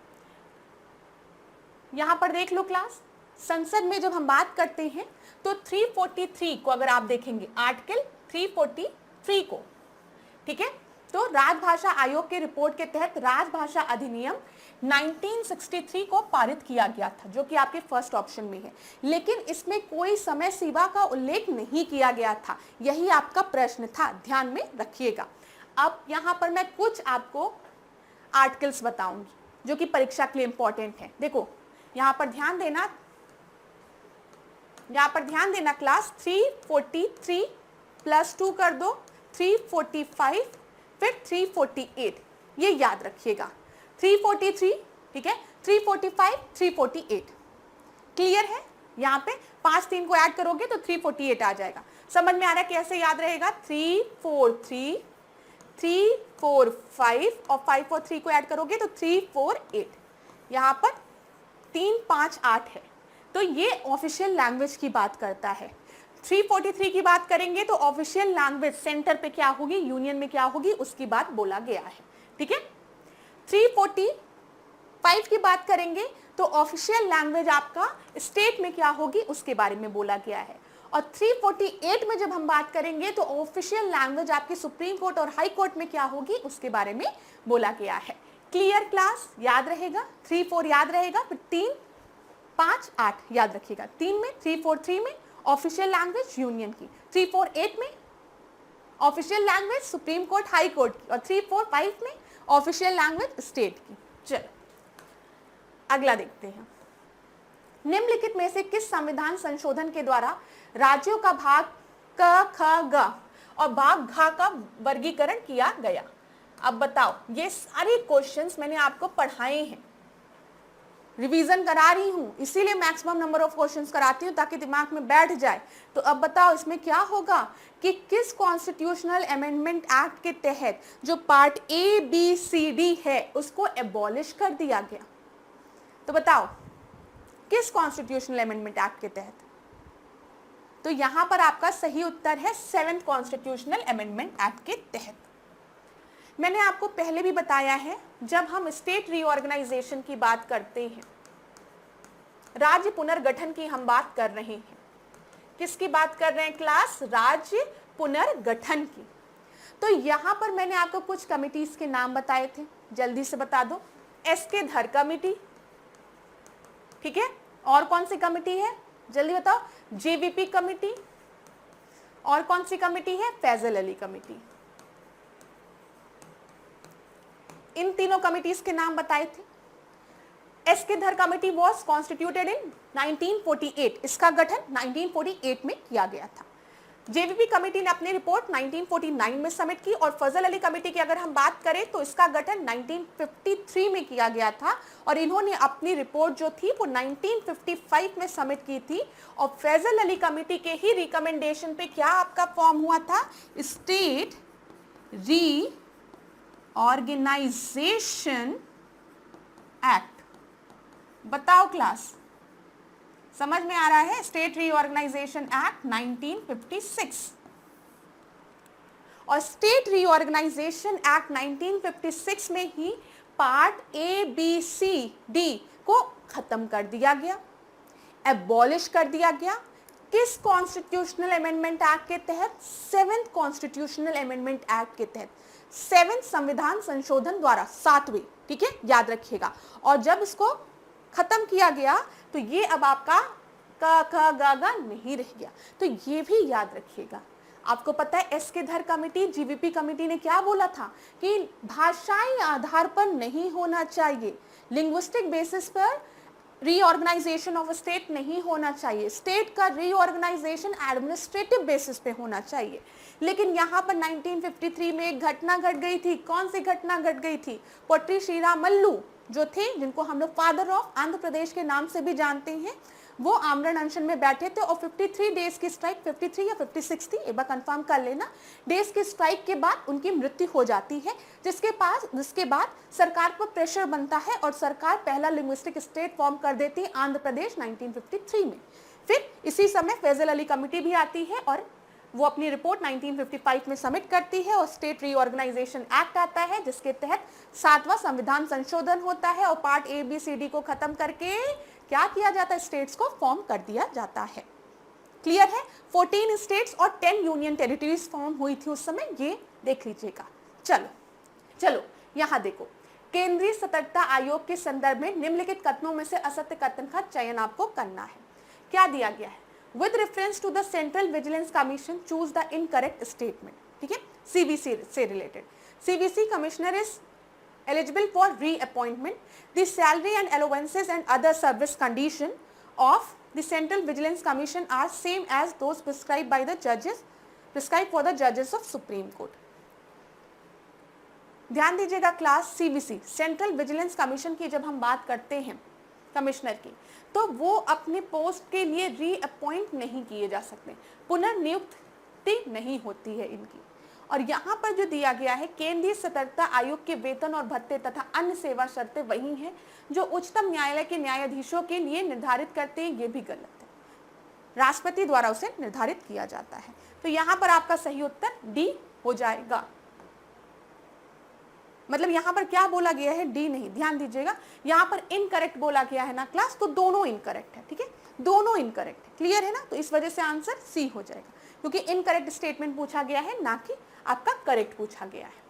यहां पर देख लो क्लास, संसद में जब हम बात करते हैं तो 343 को अगर आप देखेंगे, आर्टिकल 343 को, ठीक है, तो राजभाषा आयोग के रिपोर्ट के तहत राजभाषा अधिनियम 1963 को पारित किया गया था, जो कि आपके फर्स्ट ऑप्शन में है। लेकिन इसमें कोई समय सीमा का उल्लेख नहीं किया गया था, यही आपका प्रश्न था, ध्यान में रखिएगा। अब यहां पर मैं कुछ आपको आर्टिकल्स बताऊंगी जो कि परीक्षा के लिए इंपॉर्टेंट है। देखो यहां पर ध्यान देना, यहां पर ध्यान देना क्लास, 343 प्लस 2 कर दो, 345, फिर 348, ये याद रखिएगा। 343, ठीक है, 345, 348, क्लियर है? यहाँ पे 5 3 को ऐड करोगे तो 348 आ जाएगा। समझ में आ रहा है कैसे याद रहेगा? 343, 345 और 5 और 3 को ऐड करोगे तो 348। यहाँ पर 3 5 8 है, तो ये ऑफिशियल लैंग्वेज की बात करता है। 343 की बात करेंगे तो ऑफिशियल लैंग्वेज सेंटर पे क्या होगी, यूनियन में क्या होगी, उसकी बात बोला गया है, ठीक है। 345 की बात करेंगे तो ऑफिशियल लैंग्वेज आपका स्टेट में क्या होगी उसके बारे में बोला गया है। और 348 में जब हम बात करेंगे तो ऑफिशियल लैंग्वेज आपके सुप्रीम कोर्ट और हाई कोर्ट में क्या होगी उसके बारे में बोला गया है। Clear class? याद रहेगा, 3 4 याद रहेगा, फिर 3 5 8 याद रखिएगा। 3 में 343 में ऑफिशियल लैंग्वेज यूनियन की, 348 में official language supreme court high court की, और 345 में ऑफिशियल लैंग्वेज स्टेट की। चलो अगला देखते हैं। निम्नलिखित में से किस संविधान संशोधन के द्वारा राज्यों का भाग क ख ग और भाग घ का वर्गीकरण किया गया? अब बताओ, ये सारे क्वेश्चंस मैंने आपको पढ़ाए हैं, रिवीजन करा रही हूं, इसीलिए मैक्सिमम नंबर ऑफ क्वेश्चंस कराती हूं ताकि दिमाग में बैठ जाए। तो अब बताओ इसमें क्या होगा कि किस कॉन्स्टिट्यूशनल अमेंडमेंट एक्ट के तहत जो पार्ट ABCD है उसको एबॉलिश कर दिया गया? तो बताओ किस कॉन्स्टिट्यूशनल अमेंडमेंट एक्ट के तहत? तो यहां पर आपका सही उत्तर है 7th कॉन्स्टिट्यूशनल अमेंडमेंट एक्ट के तहत। मैंने आपको पहले भी बताया है, जब हम स्टेट रीऑर्गेनाइजेशन की बात करते हैं, राज्य पुनर्गठन की हम बात कर रहे हैं, किसकी बात कर रहे हैं क्लास? राज्य पुनर्गठन की। तो यहां पर मैंने आपको कुछ कमिटीज के नाम बताए थे, जल्दी से बता दो। SK धर कमिटी, ठीक है, और कौन सी कमिटी है जल्दी बताओ? JVP कमिटी, और कौन सी कमिटी है? फैजल अली कमिटी। इन तीनों कमिटीज के नाम बताए थे। SK धर कमिटी वॉज कॉन्स्टिट्यूटेड इन 1948, इसका गठन 1948 में किया गया था। JVP कमेटी ने अपनी रिपोर्ट 1949 में सबमिट की, और फजल अली कमेटी की अगर हम बात करें तो इसका गठन 1953 में किया गया था, और इन्होंने अपनी रिपोर्ट जो थी वो 1955 में सबमिट की थी। और फैजल अली कमेटी के ही रिकमेंडेशन पे क्या आपका फॉर्म हुआ था? स्टेट रीऑर्गेनाइजेशन एक्ट बताओ क्लास, समझ में आ रहा है? स्टेट रीऑर्गेनाइजेशन एक्ट 1956 और स्टेट रीऑर्गेनाइजेशन एक्ट 1956 में ही part A B C D को खत्म कर दिया गया, एबॉलिश कर दिया गया। किस कॉन्स्टिट्यूशनल अमेंडमेंट एक्ट के तहत? 7th कॉन्स्टिट्यूशनल अमेंडमेंट एक्ट के तहत, 7th संविधान संशोधन द्वारा, 7वें, ठीक है, याद रखिएगा। और जब इसको खत्म किया गया तो ये अब आपका क ख ग घ नहीं रह गया, तो ये भी याद रखिएगा। आपको पता है एस के धर कमेटी, जीवीपी कमेटी ने क्या बोला था कि भाषाई आधार पर नहीं होना चाहिए, लिंग्विस्टिक बेसिस पर रीऑर्गेनाइजेशन ऑफ स्टेट नहीं होना चाहिए, स्टेट का रीऑर्गेनाइजेशन एडमिनिस्ट्रेटिव बेसिस पे होना चाहिए। लेकिन यहाँ पर 1953 में एक घटना घट गई थी। कौन सी घटना घट गई थी? पोट्टी श्रीरामल्लू जो थे, जिनको हम लोग फादर ऑफ आंध्र प्रदेश के नाम से भी जानते हैं, वो आमरण अनशन में बैठे थे और 53 डेज की स्ट्राइक, 53 या 56 थी, एक बार कंफर्म कर लेना, डेज की स्ट्राइक के बाद उनकी मृत्यु हो जाती है, जिसके बाद सरकार पर प्रेशर बनता है और सरकार पहला लिंग्विस्टिक स्टेट फॉर्म कर देती है आंध्र प्रदेश 1953 में। फिर इसी समय फैजल अली कमेटी भी आती है और वो अपनी रिपोर्ट 1955 में सबमिट करती है और स्टेट रीऑर्गेनाइजेशन एक्ट आता है, जिसके तहत 7वां संविधान संशोधन होता है और part A B C D को खत्म करके क्या किया जाता है? स्टेट्स को फॉर्म कर दिया जाता है। क्लियर है? 14 स्टेट्स और 10 यूनियन टेरिटरीज फॉर्म हुई थी उस समय, ये देख लीजिएगा। चलो यहाँ देखो, केंद्रीय सतर्कता आयोग के संदर्भ में निम्नलिखित कथनों में से असत्य कथन का चयन आपको करना है। क्या दिया गया है? With reference to the central vigilance commission choose the incorrect statement, ठीक है, सीवीसी से related. CVC commissioner is eligible for reappointment. The salary and allowances and other service condition of the Central Vigilance Commission are same as those prescribed by the judges, prescribed for the judges of Supreme Court. ध्यान दीजिएगा class, CVC central vigilance commission की जब हम बात करते हैं कमिश्नर की, तो वो अपने पोस्ट के लिए रीअपॉइंट नहीं किए जा सकते, पुनर्नियुक्ति नहीं होती है इनकी। और यहाँ पर जो दिया गया है, केंद्रीय सतर्कता आयोग के वेतन और भत्ते तथा अन्य सेवा शर्तें वही हैं जो उच्चतम न्यायालय के न्यायाधीशों के लिए निर्धारित करते हैं, ये भी गलत है, राष्ट्रपति द्वारा उसे निर्धारित किया जाता है। तो यहाँ पर आपका सही उत्तर डी हो जाएगा। मतलब यहाँ पर क्या बोला गया है? डी नहीं, ध्यान दीजिएगा, यहाँ पर इनकरेक्ट बोला गया है ना क्लास, तो दोनों इनकरेक्ट है, ठीक है, दोनों इनकरेक्ट है। क्लियर है ना? तो इस वजह से आंसर सी हो जाएगा, क्योंकि इनकरेक्ट स्टेटमेंट पूछा गया है, ना कि आपका करेक्ट पूछा गया है।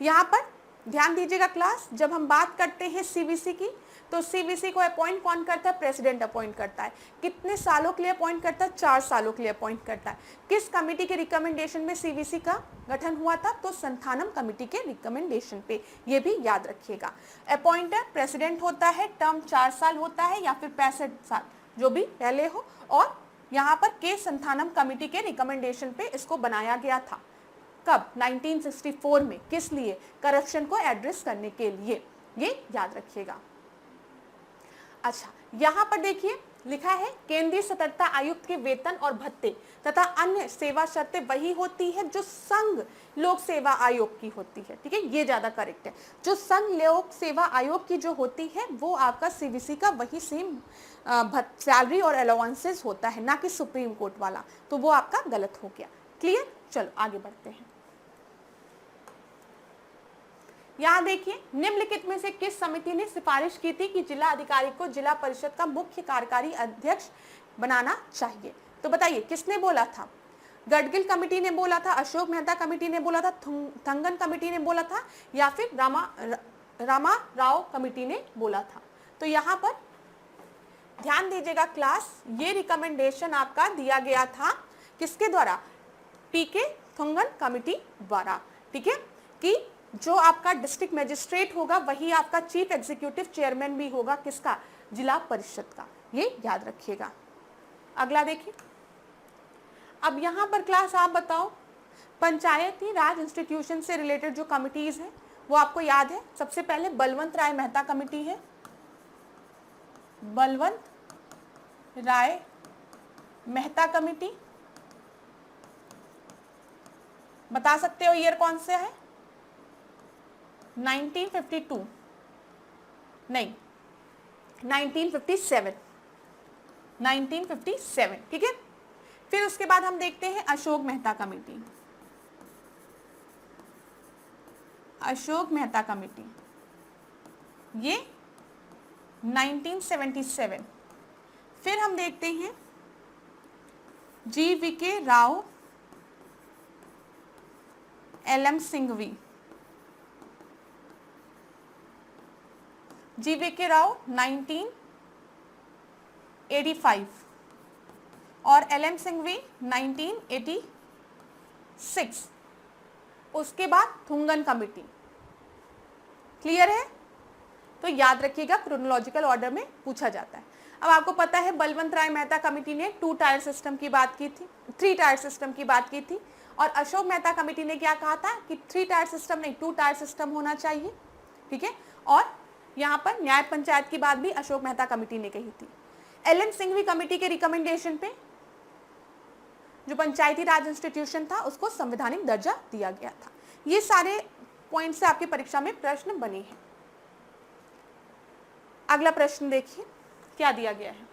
यहाँ पर ध्यान दीजिएगा क्लास, जब हम बात करते हैं सीवीसी की, तो सीवीसी को अपॉइंट कौन करता है? प्रेसिडेंट अपॉइंट करता है। कितने सालों के लिए अपॉइंट करता है? 4 सालों के लिए अपॉइंट करता है। किस कमेटी के रिकमेंडेशन में सीवीसी का गठन हुआ था? तो संथानम कमेटी के रिकमेंडेशन पे, ये भी याद रखिएगा। अपॉइंटर प्रेसिडेंट होता है, टर्म 4 साल होता है या फिर 65 साल, जो भी पहले हो, और यहाँ पर के संथानम कमेटी के रिकमेंडेशन पे इसको बनाया गया था। कब? 1964 में। किस लिए? करप्शन को एड्रेस करने के लिए, ये याद रखिएगा। अच्छा, यहाँ पर देखिए लिखा है केंद्रीय सतर्कता आयुक्त के वेतन और भत्ते तथा अन्य सेवा शर्तें वही होती है जो संघ लोक सेवा आयोग की होती है, ठीक है, ये ज्यादा करेक्ट है। जो संघ लोक सेवा आयोग की जो होती है वो आपका सीवीसी का वही सेम सैलरी और अलाउंसेस होता है, ना कि सुप्रीम कोर्ट वाला, तो वो आपका गलत हो गया। क्लियर? चलो आगे बढ़ते हैं। यहाँ देखिए, निम्नलिखित में से किस समिति ने सिफारिश की थी कि जिला अधिकारी को जिला परिषद का मुख्य कार्यकारी अध्यक्ष बनाना चाहिए? तो बताइए किसने बोला था? गडगिल कमेटी ने बोला था, अशोक मेहता कमेटी ने बोला था, थंगन कमेटी ने बोला था, या फिर रामा राव कमेटी ने बोला था? तो यहाँ पर ध्यान दीजिएगा क्लास, ये रिकमेंडेशन आपका दिया गया था किसके द्वारा? पीके थंगन कमेटी द्वारा, ठीक है, कि जो आपका डिस्ट्रिक्ट मजिस्ट्रेट होगा वही आपका चीफ एग्जीक्यूटिव चेयरमैन भी होगा, किसका? जिला परिषद का, ये याद रखिएगा। अगला देखिए, अब यहाँ पर क्लास आप बताओ, पंचायती राज इंस्टीट्यूशन से रिलेटेड जो कमिटीज हैं वो आपको याद है। सबसे पहले बलवंत राय मेहता कमेटी है, बलवंत राय मेहता कमेटी, बता सकते हो ईयर कौन से है? 1952 नहीं, 1957, 1957, ठीक है। फिर उसके बाद हम देखते हैं अशोक मेहता कमेटी। अशोक मेहता कमेटी ये 1977। फिर हम देखते हैं GVK Rao, LM Singhvi. GVK Rao 1985 और LM सिंघवी 1986। उसके बाद थुंगन कमेटी। क्लियर है? तो याद रखिएगा, क्रोनोलॉजिकल ऑर्डर में पूछा जाता है। अब आपको पता है बलवंत राय मेहता कमेटी ने 2 टायर सिस्टम की बात की थी, 3 टायर सिस्टम की बात की थी, और अशोक मेहता कमेटी ने क्या कहा था कि 3 टायर सिस्टम नहीं 2 टायर सिस्टम होना चाहिए, ठीक है। और यहाँ पर न्याय पंचायत की बात भी अशोक मेहता कमेटी ने कही थी। LM सिंघवी कमेटी के रिकमेंडेशन पे जो पंचायती राज इंस्टीट्यूशन था उसको संवैधानिक दर्जा दिया गया था। ये सारे पॉइंट से आपकी परीक्षा में प्रश्न बने हैं। अगला प्रश्न देखिए क्या दिया गया है।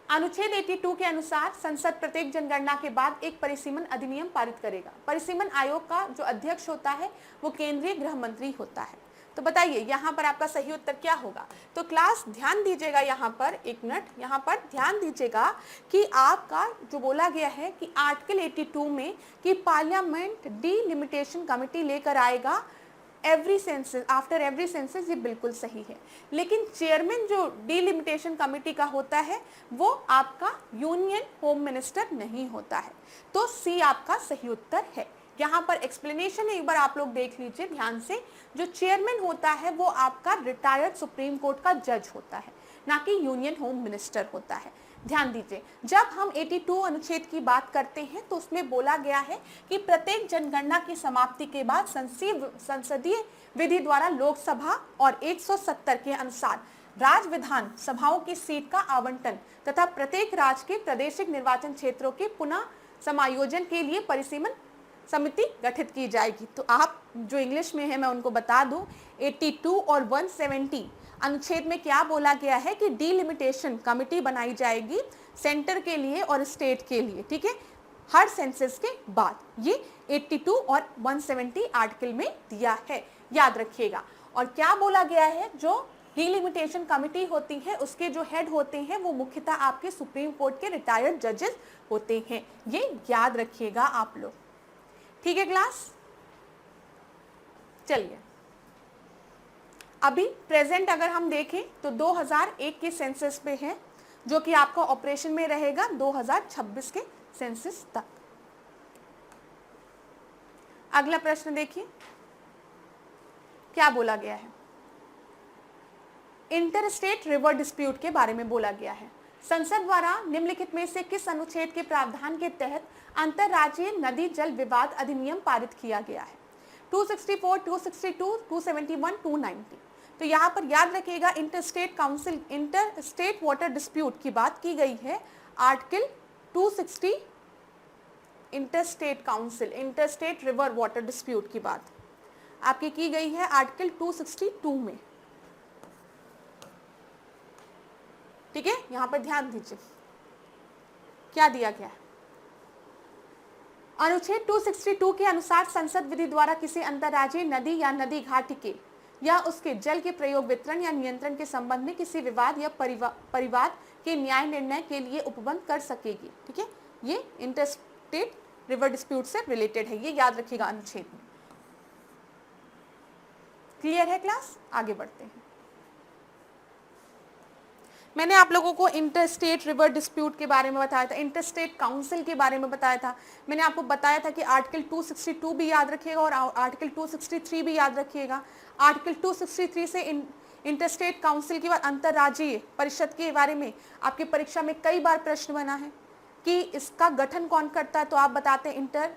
अनुच्छेद 82 के अनुसार संसद प्रत्येक जनगणना के बाद एक परिसीमन अधिनियम पारित करेगा। परिसीमन आयोग का जो अध्यक्ष होता है वो केंद्रीय गृह मंत्री होता है। तो बताइए यहाँ पर आपका सही उत्तर क्या होगा। तो क्लास ध्यान दीजिएगा, यहाँ पर एक मिनट, यहाँ पर ध्यान दीजिएगा कि आपका जो बोला गया है कि आर्टिकल 82 में कि पार्लियामेंट डिलिमिटेशन कमेटी लेकर आएगा every census, after every census, ये बिल्कुल सही है। लेकिन चेयरमैन जो डिलिमिटेशन कमेटी का होता है वो आपका यूनियन होम मिनिस्टर नहीं होता है। तो सी आपका सही उत्तर है। यहाँ पर एक्सप्लेनेशन एक बार आप लोग देख लीजिए ध्यान से। जो चेयरमैन होता है वो आपका रिटायर्ड सुप्रीम कोर्ट का जज होता है, ना कि यूनियन होम मिनिस्टर होता है। ध्यान दीजिए, जब हम 82 अनुच्छेद की बात करते हैं तो उसमें बोला गया है कि प्रत्येक जनगणना की समाप्ति के बाद संसदीय विधि द्वारा लोकसभा और 170 के अनुसार राज्य विधान सभाओं की सीट का आवंटन तथा प्रत्येक राज्य के प्रादेशिक निर्वाचन क्षेत्रों के पुनः समायोजन के लिए परिसीमन समिति गठित की जाएगी। तो आप जो इंग्लिश में है मैं उनको बता दूं, 82 और 170 अनुच्छेद में क्या बोला गया है कि डिलिमिटेशन कमेटी बनाई जाएगी सेंटर के लिए और स्टेट के लिए, ठीक है, हर सेंसस के बाद। ये 82 और 170 आर्टिकल में दिया है, याद रखिएगा। और क्या बोला गया है, जो डिलिमिटेशन कमेटी होती है उसके जो हेड होते हैं वो मुख्यतः आपके सुप्रीम कोर्ट के रिटायर्ड जजेस होते हैं। ये याद रखिएगा आप लोग, ठीक है क्लास। चलिए अभी प्रेजेंट अगर हम देखें तो 2001 के सेंसस पे है, जो कि आपका ऑपरेशन में रहेगा 2026 के सेंसस तक। अगला प्रश्न देखिए क्या बोला गया है। इंटरस्टेट रिवर डिस्प्यूट के बारे में बोला गया है। संसद द्वारा निम्नलिखित में से किस अनुच्छेद के प्रावधान के तहत अंतरराज्यीय नदी जल विवाद अधिनियम पारित किया गया है। 264, 262, 271, 290। तो यहाँ पर याद रखिएगा interstate council, interstate water dispute की बात की गई है article 260। Interstate council, interstate river water dispute की बात आपकी की गई है आर्टिकल 262 में, ठीक है। यहाँ पर ध्यान दीजिए क्या दिया गया है। अनुच्छेद 262 के अनुसार संसद विधि द्वारा किसी अंतर्राज्यीय नदी या नदी घाटी के या उसके जल के प्रयोग, वितरण या नियंत्रण के संबंध में किसी विवाद या परिवाद के न्याय निर्णय के लिए उपबंध कर सकेगी, ठीक है। ये इंटरस्टेट रिवर डिस्प्यूट से रिलेटेड है, ये याद रखिएगा अनुच्छेद में। क्लियर है क्लास, आगे बढ़ते हैं। मैंने आप लोगों को इंटरस्टेट रिवर डिस्प्यूट के बारे में बताया था, इंटरस्टेट काउंसिल के बारे में बताया था। मैंने आपको बताया था कि आर्टिकल 262 भी याद रखिएगा और आर्टिकल 263 भी याद रखिएगा। आर्टिकल 263 से इंटरस्टेट काउंसिल के बाद अंतर्राज्यीय परिषद के बारे में आपकी परीक्षा में कई बार प्रश्न बना है कि इसका गठन कौन करता है, तो आप बताते हैं इंटर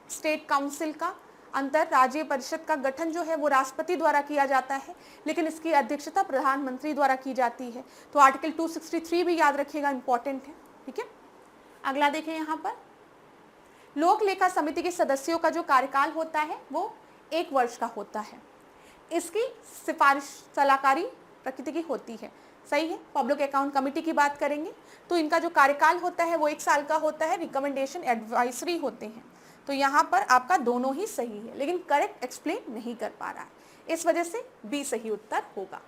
स्टेट काउंसिल का अंतरराज्यीय परिषद का गठन जो है वो राष्ट्रपति द्वारा किया जाता है, लेकिन इसकी अध्यक्षता प्रधानमंत्री द्वारा की जाती है। तो आर्टिकल 263 भी याद रखिएगा, इंपॉर्टेंट है, ठीक है। अगला देखें, यहाँ पर लोक लेखा समिति के सदस्यों का जो कार्यकाल होता है वो 1 वर्ष का होता है। इसकी सिफारिश सलाहकारी प्रकृति की होती है, सही है। पब्लिक अकाउंट कमेटी की बात करेंगे तो इनका जो कार्यकाल होता है वो 1 साल का होता है, रिकमेंडेशन एडवाइजरी होते हैं। तो यहाँ पर आपका दोनों ही सही है, लेकिन करेक्ट एक्सप्लेन नहीं कर पा रहा है, इस वजह से बी सही उत्तर होगा।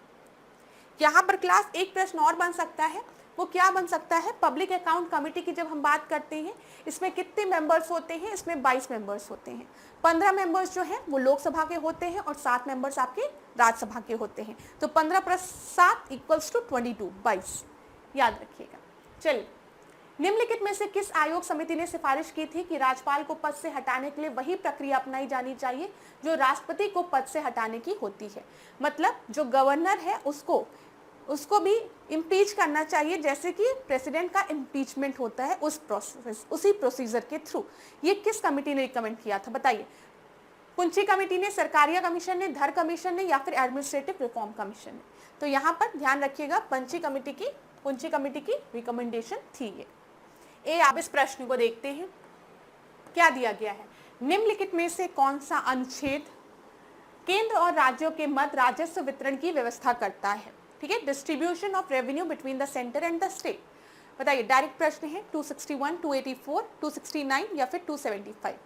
यहाँ पर क्लास एक प्रश्न और बन सकता है, वो क्या बन सकता है, पब्लिक अकाउंट कमेटी की जब हम बात करते हैं इसमें कितने मेंबर्स होते हैं, इसमें 22 मेंबर्स होते हैं। 15 मेंबर्स जो हैं वो लोकसभा के होते हैं और 7 मेंबर्स आपके राज्यसभा के होते हैं। तो 15 + 7 = 22, 22 याद रखिएगा। चलिए, निम्नलिखित में से किस आयोग समिति ने सिफारिश की थी कि राज्यपाल को पद से हटाने के लिए वही प्रक्रिया अपनाई जानी चाहिए जो राष्ट्रपति को पद से हटाने की होती है। मतलब जो गवर्नर है उसको भी इम्पीच करना चाहिए, जैसे कि प्रेसिडेंट का इम्पीचमेंट होता है उसी प्रोसीजर के थ्रू। ये किस कमेटी ने रिकमेंड किया था बताइए? पुंची कमेटी ने, सरकारिया कमीशन ने, धर कमीशन ने या फिर एडमिनिस्ट्रेटिव रिफॉर्म कमीशन ने? तो यहाँ पर ध्यान रखिएगा, पुंची कमेटी की रिकमेंडेशन थी ये। आप इस प्रश्न को देखते हैं, क्या दिया गया है, निम्नलिखित में से कौन सा अनुच्छेद केंद्र और राज्यों के मध्य राजस्व वितरण की व्यवस्था करता है? ठीक है, distribution of revenue between the centre and the state. बताइए, डायरेक्ट प्रश्न है, 261, 284, 269 या फिर 275।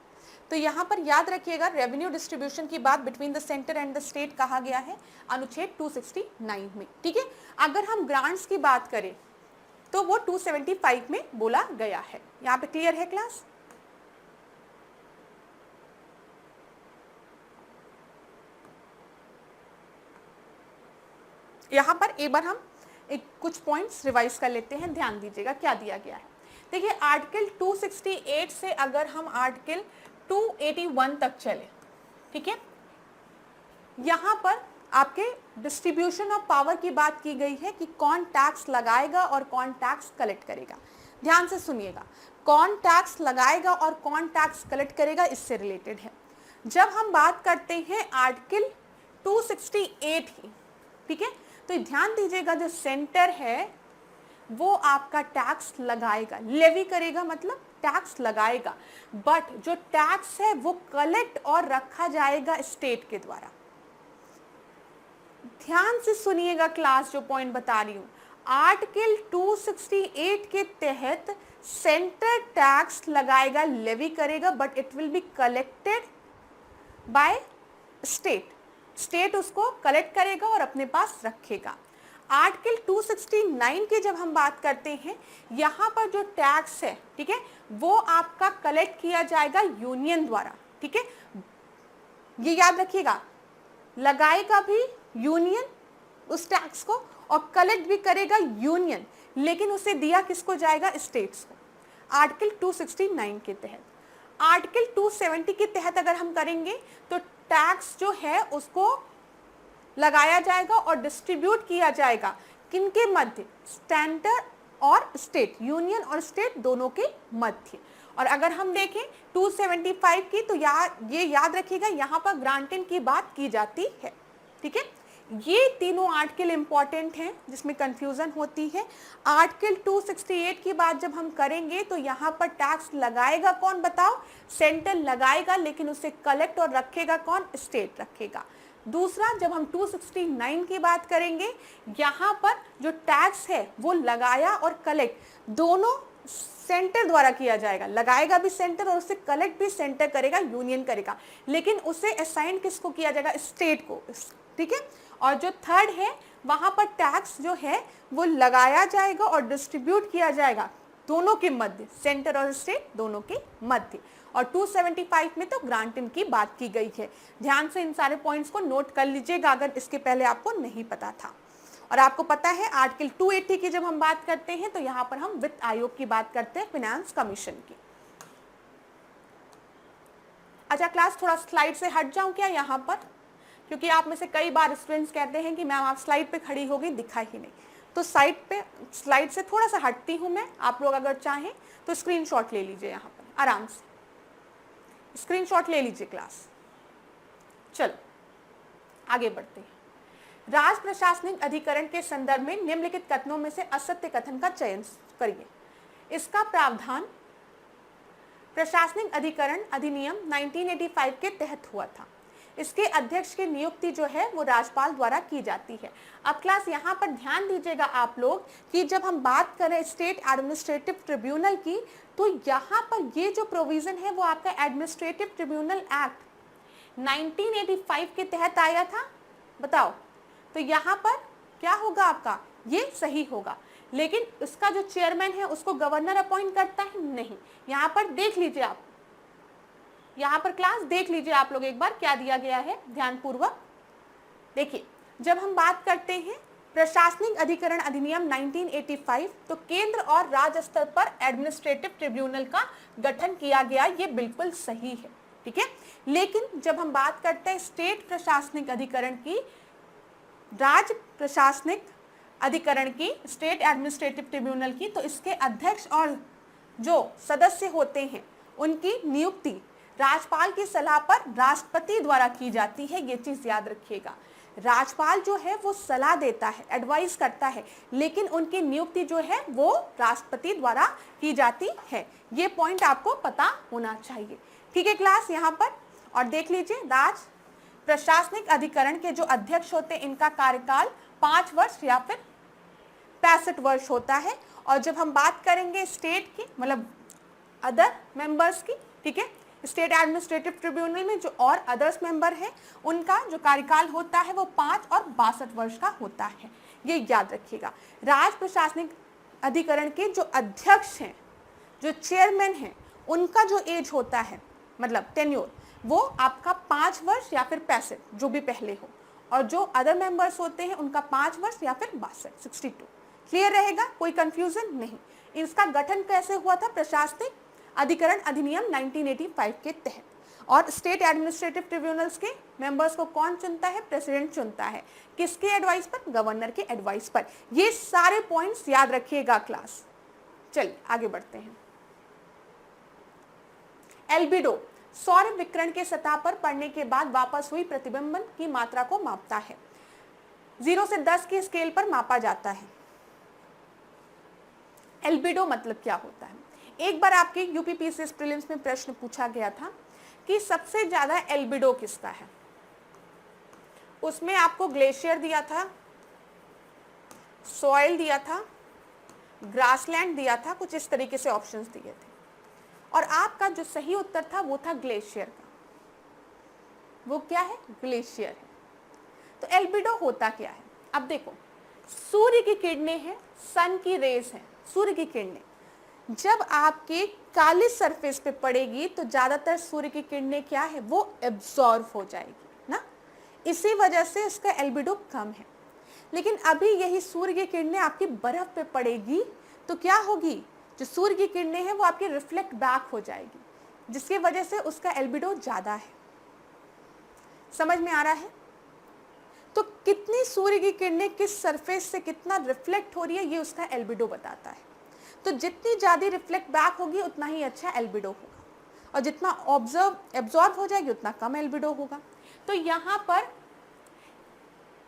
तो यहाँ पर याद रखिएगा, रेवेन्यू डिस्ट्रीब्यूशन की बात between the centre and the state कहा गया है अनुच्छेद 269 में। ठीक है, अगर हम ग्रांट्स की बात करें तो वो 275 में बोला गया है। यहाँ पे क्लियर है क्लास? यहाँ पर एक बार हम कुछ पॉइंट्स रिवाइज कर लेते हैं, ध्यान दीजिएगा क्या दिया गया है। देखिए, आर्टिकल 268 से अगर हम आर्टिकल 281 तक चले, ठीक है, यहाँ पर आपके डिस्ट्रीब्यूशन ऑफ पावर की बात की गई है कि कौन टैक्स लगाएगा और कौन टैक्स कलेक्ट करेगा। ध्यान से सुनिएगा, कौन टैक्स लगाएगा और कौन टैक्स कलेक्ट करेगा इससे रिलेटेड है। जब हम बात करते हैं आर्टिकल 268 की, ठीक है, तो ध्यान दीजिएगा, जो सेंटर है वो आपका टैक्स लगाएगा, लेवी करेगा, मतलब टैक्स लगाएगा, बट जो टैक्स है वो कलेक्ट और रखा जाएगा स्टेट के द्वारा। ध्यान से सुनिएगा क्लास, जो पॉइंट बता रही हूं, आर्टिकल 268 के तहत सेंटर टैक्स लगाएगा, लेवी करेगा, but it will be collected by state उसको कलेक्ट करेगा और अपने पास रखेगा। आर्टिकल 269 की जब हम बात करते हैं, यहाँ पर जो टैक्स है, ठीक है, वो आपका कलेक्ट किया जाएगा यूनियन द्वारा। ठीक है, ये याद रखिएगा, लगाएगा भी यूनियन उस टैक्स को और कलेक्ट भी करेगा यूनियन, लेकिन उसे दिया किसको जाएगा? स्टेट्स को, आर्टिकल 269 के तहत। आर्टिकल 270 के तहत अगर हम करेंगे तो टैक्स जो है उसको लगाया जाएगा और डिस्ट्रीब्यूट किया जाएगा किनके मध्य? सेंटर और स्टेट, यूनियन और स्टेट दोनों के मध्य। और अगर हम देखें 275 की, तो ये याद रखिएगा, यहाँ पर ग्रांटिंग की बात की जाती है। ठीक है, ये तीनों आर्टिकल इंपॉर्टेंट हैं जिसमें कंफ्यूजन होती है। आर्टिकल 268 की बात जब हम करेंगे तो यहाँ पर टैक्स लगाएगा कौन बताओ? सेंटर लगाएगा, लेकिन उसे कलेक्ट और रखेगा कौन? स्टेट रखेगा। दूसरा, जब हम 269 की बात करेंगे, यहाँ पर जो टैक्स है वो लगाया और कलेक्ट दोनों सेंटर द्वारा किया जाएगा, लगाएगा भी सेंटर और उसे कलेक्ट भी सेंटर करेगा, यूनियन करेगा, लेकिन उसे असाइन किसको किया जाएगा? स्टेट को। ठीक है, और जो थर्ड है, वहां पर टैक्स जो है वो लगाया जाएगा और डिस्ट्रीब्यूट किया जाएगा दोनों के मध्य, सेंटर और स्टेट दोनों के मध्य। और 275 में तो ग्रांटिंग की बात की गई है। ध्यान से इन सारे पॉइंट्स को नोट कर लीजिएगा अगर इसके पहले आपको नहीं पता था। और आपको पता है आर्टिकल 280 की जब हम बात करते हैं तो यहाँ पर हम वित्त आयोग की बात करते हैं, फिनेंस कमीशन की। अच्छा क्लास, थोड़ा स्लाइड से हट जाऊं क्या यहाँ पर, क्योंकि आप में से कई बार स्टूडेंट्स कहते हैं कि मैम आप स्लाइड पे खड़ी हो गई, दिखा ही नहीं। तो स्लाइड से थोड़ा सा हटती हूँ मैं। आप लोग अगर चाहें तो स्क्रीनशॉट ले लीजिए, यहाँ पर आराम से स्क्रीनशॉट ले लीजिए क्लास। चलो आगे बढ़ते हैं। राज्य प्रशासनिक अधिकरण के संदर्भ में निम्नलिखित कथनों में से असत्य कथन का चयन करिए। इसका प्रावधान प्रशासनिक अधिकरण अधिनियम 1985 के तहत हुआ था। इसके अध्यक्ष की नियुक्ति जो है वो राज्यपाल द्वारा की जाती है। अब क्लास यहाँ पर ध्यान दीजिएगा आप लोग कि जब हम बात करें स्टेट एडमिनिस्ट्रेटिव ट्रिब्यूनल की, तो यहाँ पर ये जो प्रोविजन है वो आपका एडमिनिस्ट्रेटिव ट्रिब्यूनल एक्ट 1985 के तहत आया था। बताओ, तो यहाँ पर क्या होगा आपका, ये सही होगा। लेकिन इसका जो चेयरमैन है उसको गवर्नर अपॉइंट करता है, नहीं। यहाँ पर देख लीजिए आप, यहाँ पर क्लास देख लीजिए आप लोग एक बार क्या दिया गया है ध्यानपूर्वक। देखिए, जब हम बात करते हैं प्रशासनिक अधिकरण अधिनियम 1985, तो केंद्र और राज्य स्तर पर एडमिनिस्ट्रेटिव ट्रिब्यूनल का गठन किया गया, ये बिल्कुल सही है, ठीक है। लेकिन जब हम बात करते हैं स्टेट प्रशासनिक अधिकरण की, राज्य प्रशासनिक अधिकरण की, स्टेट एडमिनिस्ट्रेटिव ट्रिब्यूनल की, तो इसके अध्यक्ष और जो सदस्य होते हैं उनकी नियुक्ति राज्यपाल की सलाह पर राष्ट्रपति द्वारा की जाती है। ये चीज याद रखिएगा, राज्यपाल जो है वो सलाह देता है, एडवाइस करता है, लेकिन उनकी नियुक्ति जो है वो राष्ट्रपति द्वारा की जाती है। ये पॉइंट आपको पता होना चाहिए, ठीक है क्लास। यहाँ पर और देख लीजिए, राज्य प्रशासनिक अधिकरण के जो अध्यक्ष होते हैं इनका कार्यकाल 5 वर्ष या फिर 65 वर्ष होता है। और जब हम बात करेंगे स्टेट की, मतलब अदर मेंबर्स की, ठीक है, स्टेट एडमिनिस्ट्रेटिव ट्रिब्यूनल में जो और अदर्स मेंबर हैं उनका जो कार्यकाल होता है वो 5 और 62 वर्ष का होता है, ये याद रखिएगा। राज्य प्रशासनिक अधिकरण के जो अध्यक्ष हैं, जो चेयरमैन हैं, उनका जो एज होता है, मतलब टेन्योर, वो आपका 5 वर्ष या फिर 65, जो भी पहले हो। और जो अदर मेंबर्स होते हैं उनका 5 वर्ष या फिर 62। क्लियर रहेगा, कोई कंफ्यूजन नहीं। इसका गठन कैसे हुआ था, प्रशासनिक अधिकरण अधिनियम 1985 के तहत। और स्टेट एडमिनिस्ट्रेटिव ट्रिब्यूनल्स के मेंबर्स को कौन चुनता है, प्रेसिडेंट चुनता है। किसके एडवाइस पर, गवर्नर के एडवाइस पर। ये सारे पॉइंट्स याद रखिएगा क्लास। चलिए आगे बढ़ते हैं। एल्बिडो सौर विकिरण के सतह पर पड़ने के बाद वापस हुई प्रतिबिंबन की मात्रा को मापता है। 0 से 10 की स्केल पर मापा जाता है। एल्बिडो मतलब क्या होता है? एक बार आपके यूपीपीसीएस प्रीलिम्स में प्रश्न पूछा गया था कि सबसे ज्यादा एल्बिडो किसका है। उसमें आपको ग्लेशियर दिया था, सॉइल दिया था, ग्रासलैंड दिया था, कुछ इस तरीके से ऑप्शंस दिए थे। और आपका जो सही उत्तर था वो था ग्लेशियर का। वो क्या है? ग्लेशियर है। तो एल्बिडो होता क्या है? अब देखो, सूर्य की किरणें हैं, सन की रेस है, सूर्य की किरणें जब आपके काली सरफेस पे पड़ेगी तो ज्यादातर सूर्य की किरणें क्या है, वो एब्जॉर्ब हो जाएगी ना, इसी वजह से इसका एल्बिडो कम है। लेकिन अभी यही सूर्य की किरणें आपकी बर्फ पे पड़ेगी तो क्या होगी, जो सूर्य की किरणें हैं वो आपकी रिफ्लेक्ट बैक हो जाएगी, जिसकी वजह से उसका एल्बिडो ज्यादा है। समझ में आ रहा है? तो कितनी सूर्य की किरणें किस सरफेस से कितना रिफ्लेक्ट हो रही है, ये उसका एल्बिडो बताता है। तो जितनी ज्यादा रिफ्लेक्ट बैक होगी उतना ही अच्छा एल्बिडो होगा, और जितना एब्जॉर्ब हो जाएगी उतना कम एल्बिडो होगा। तो यहाँ पर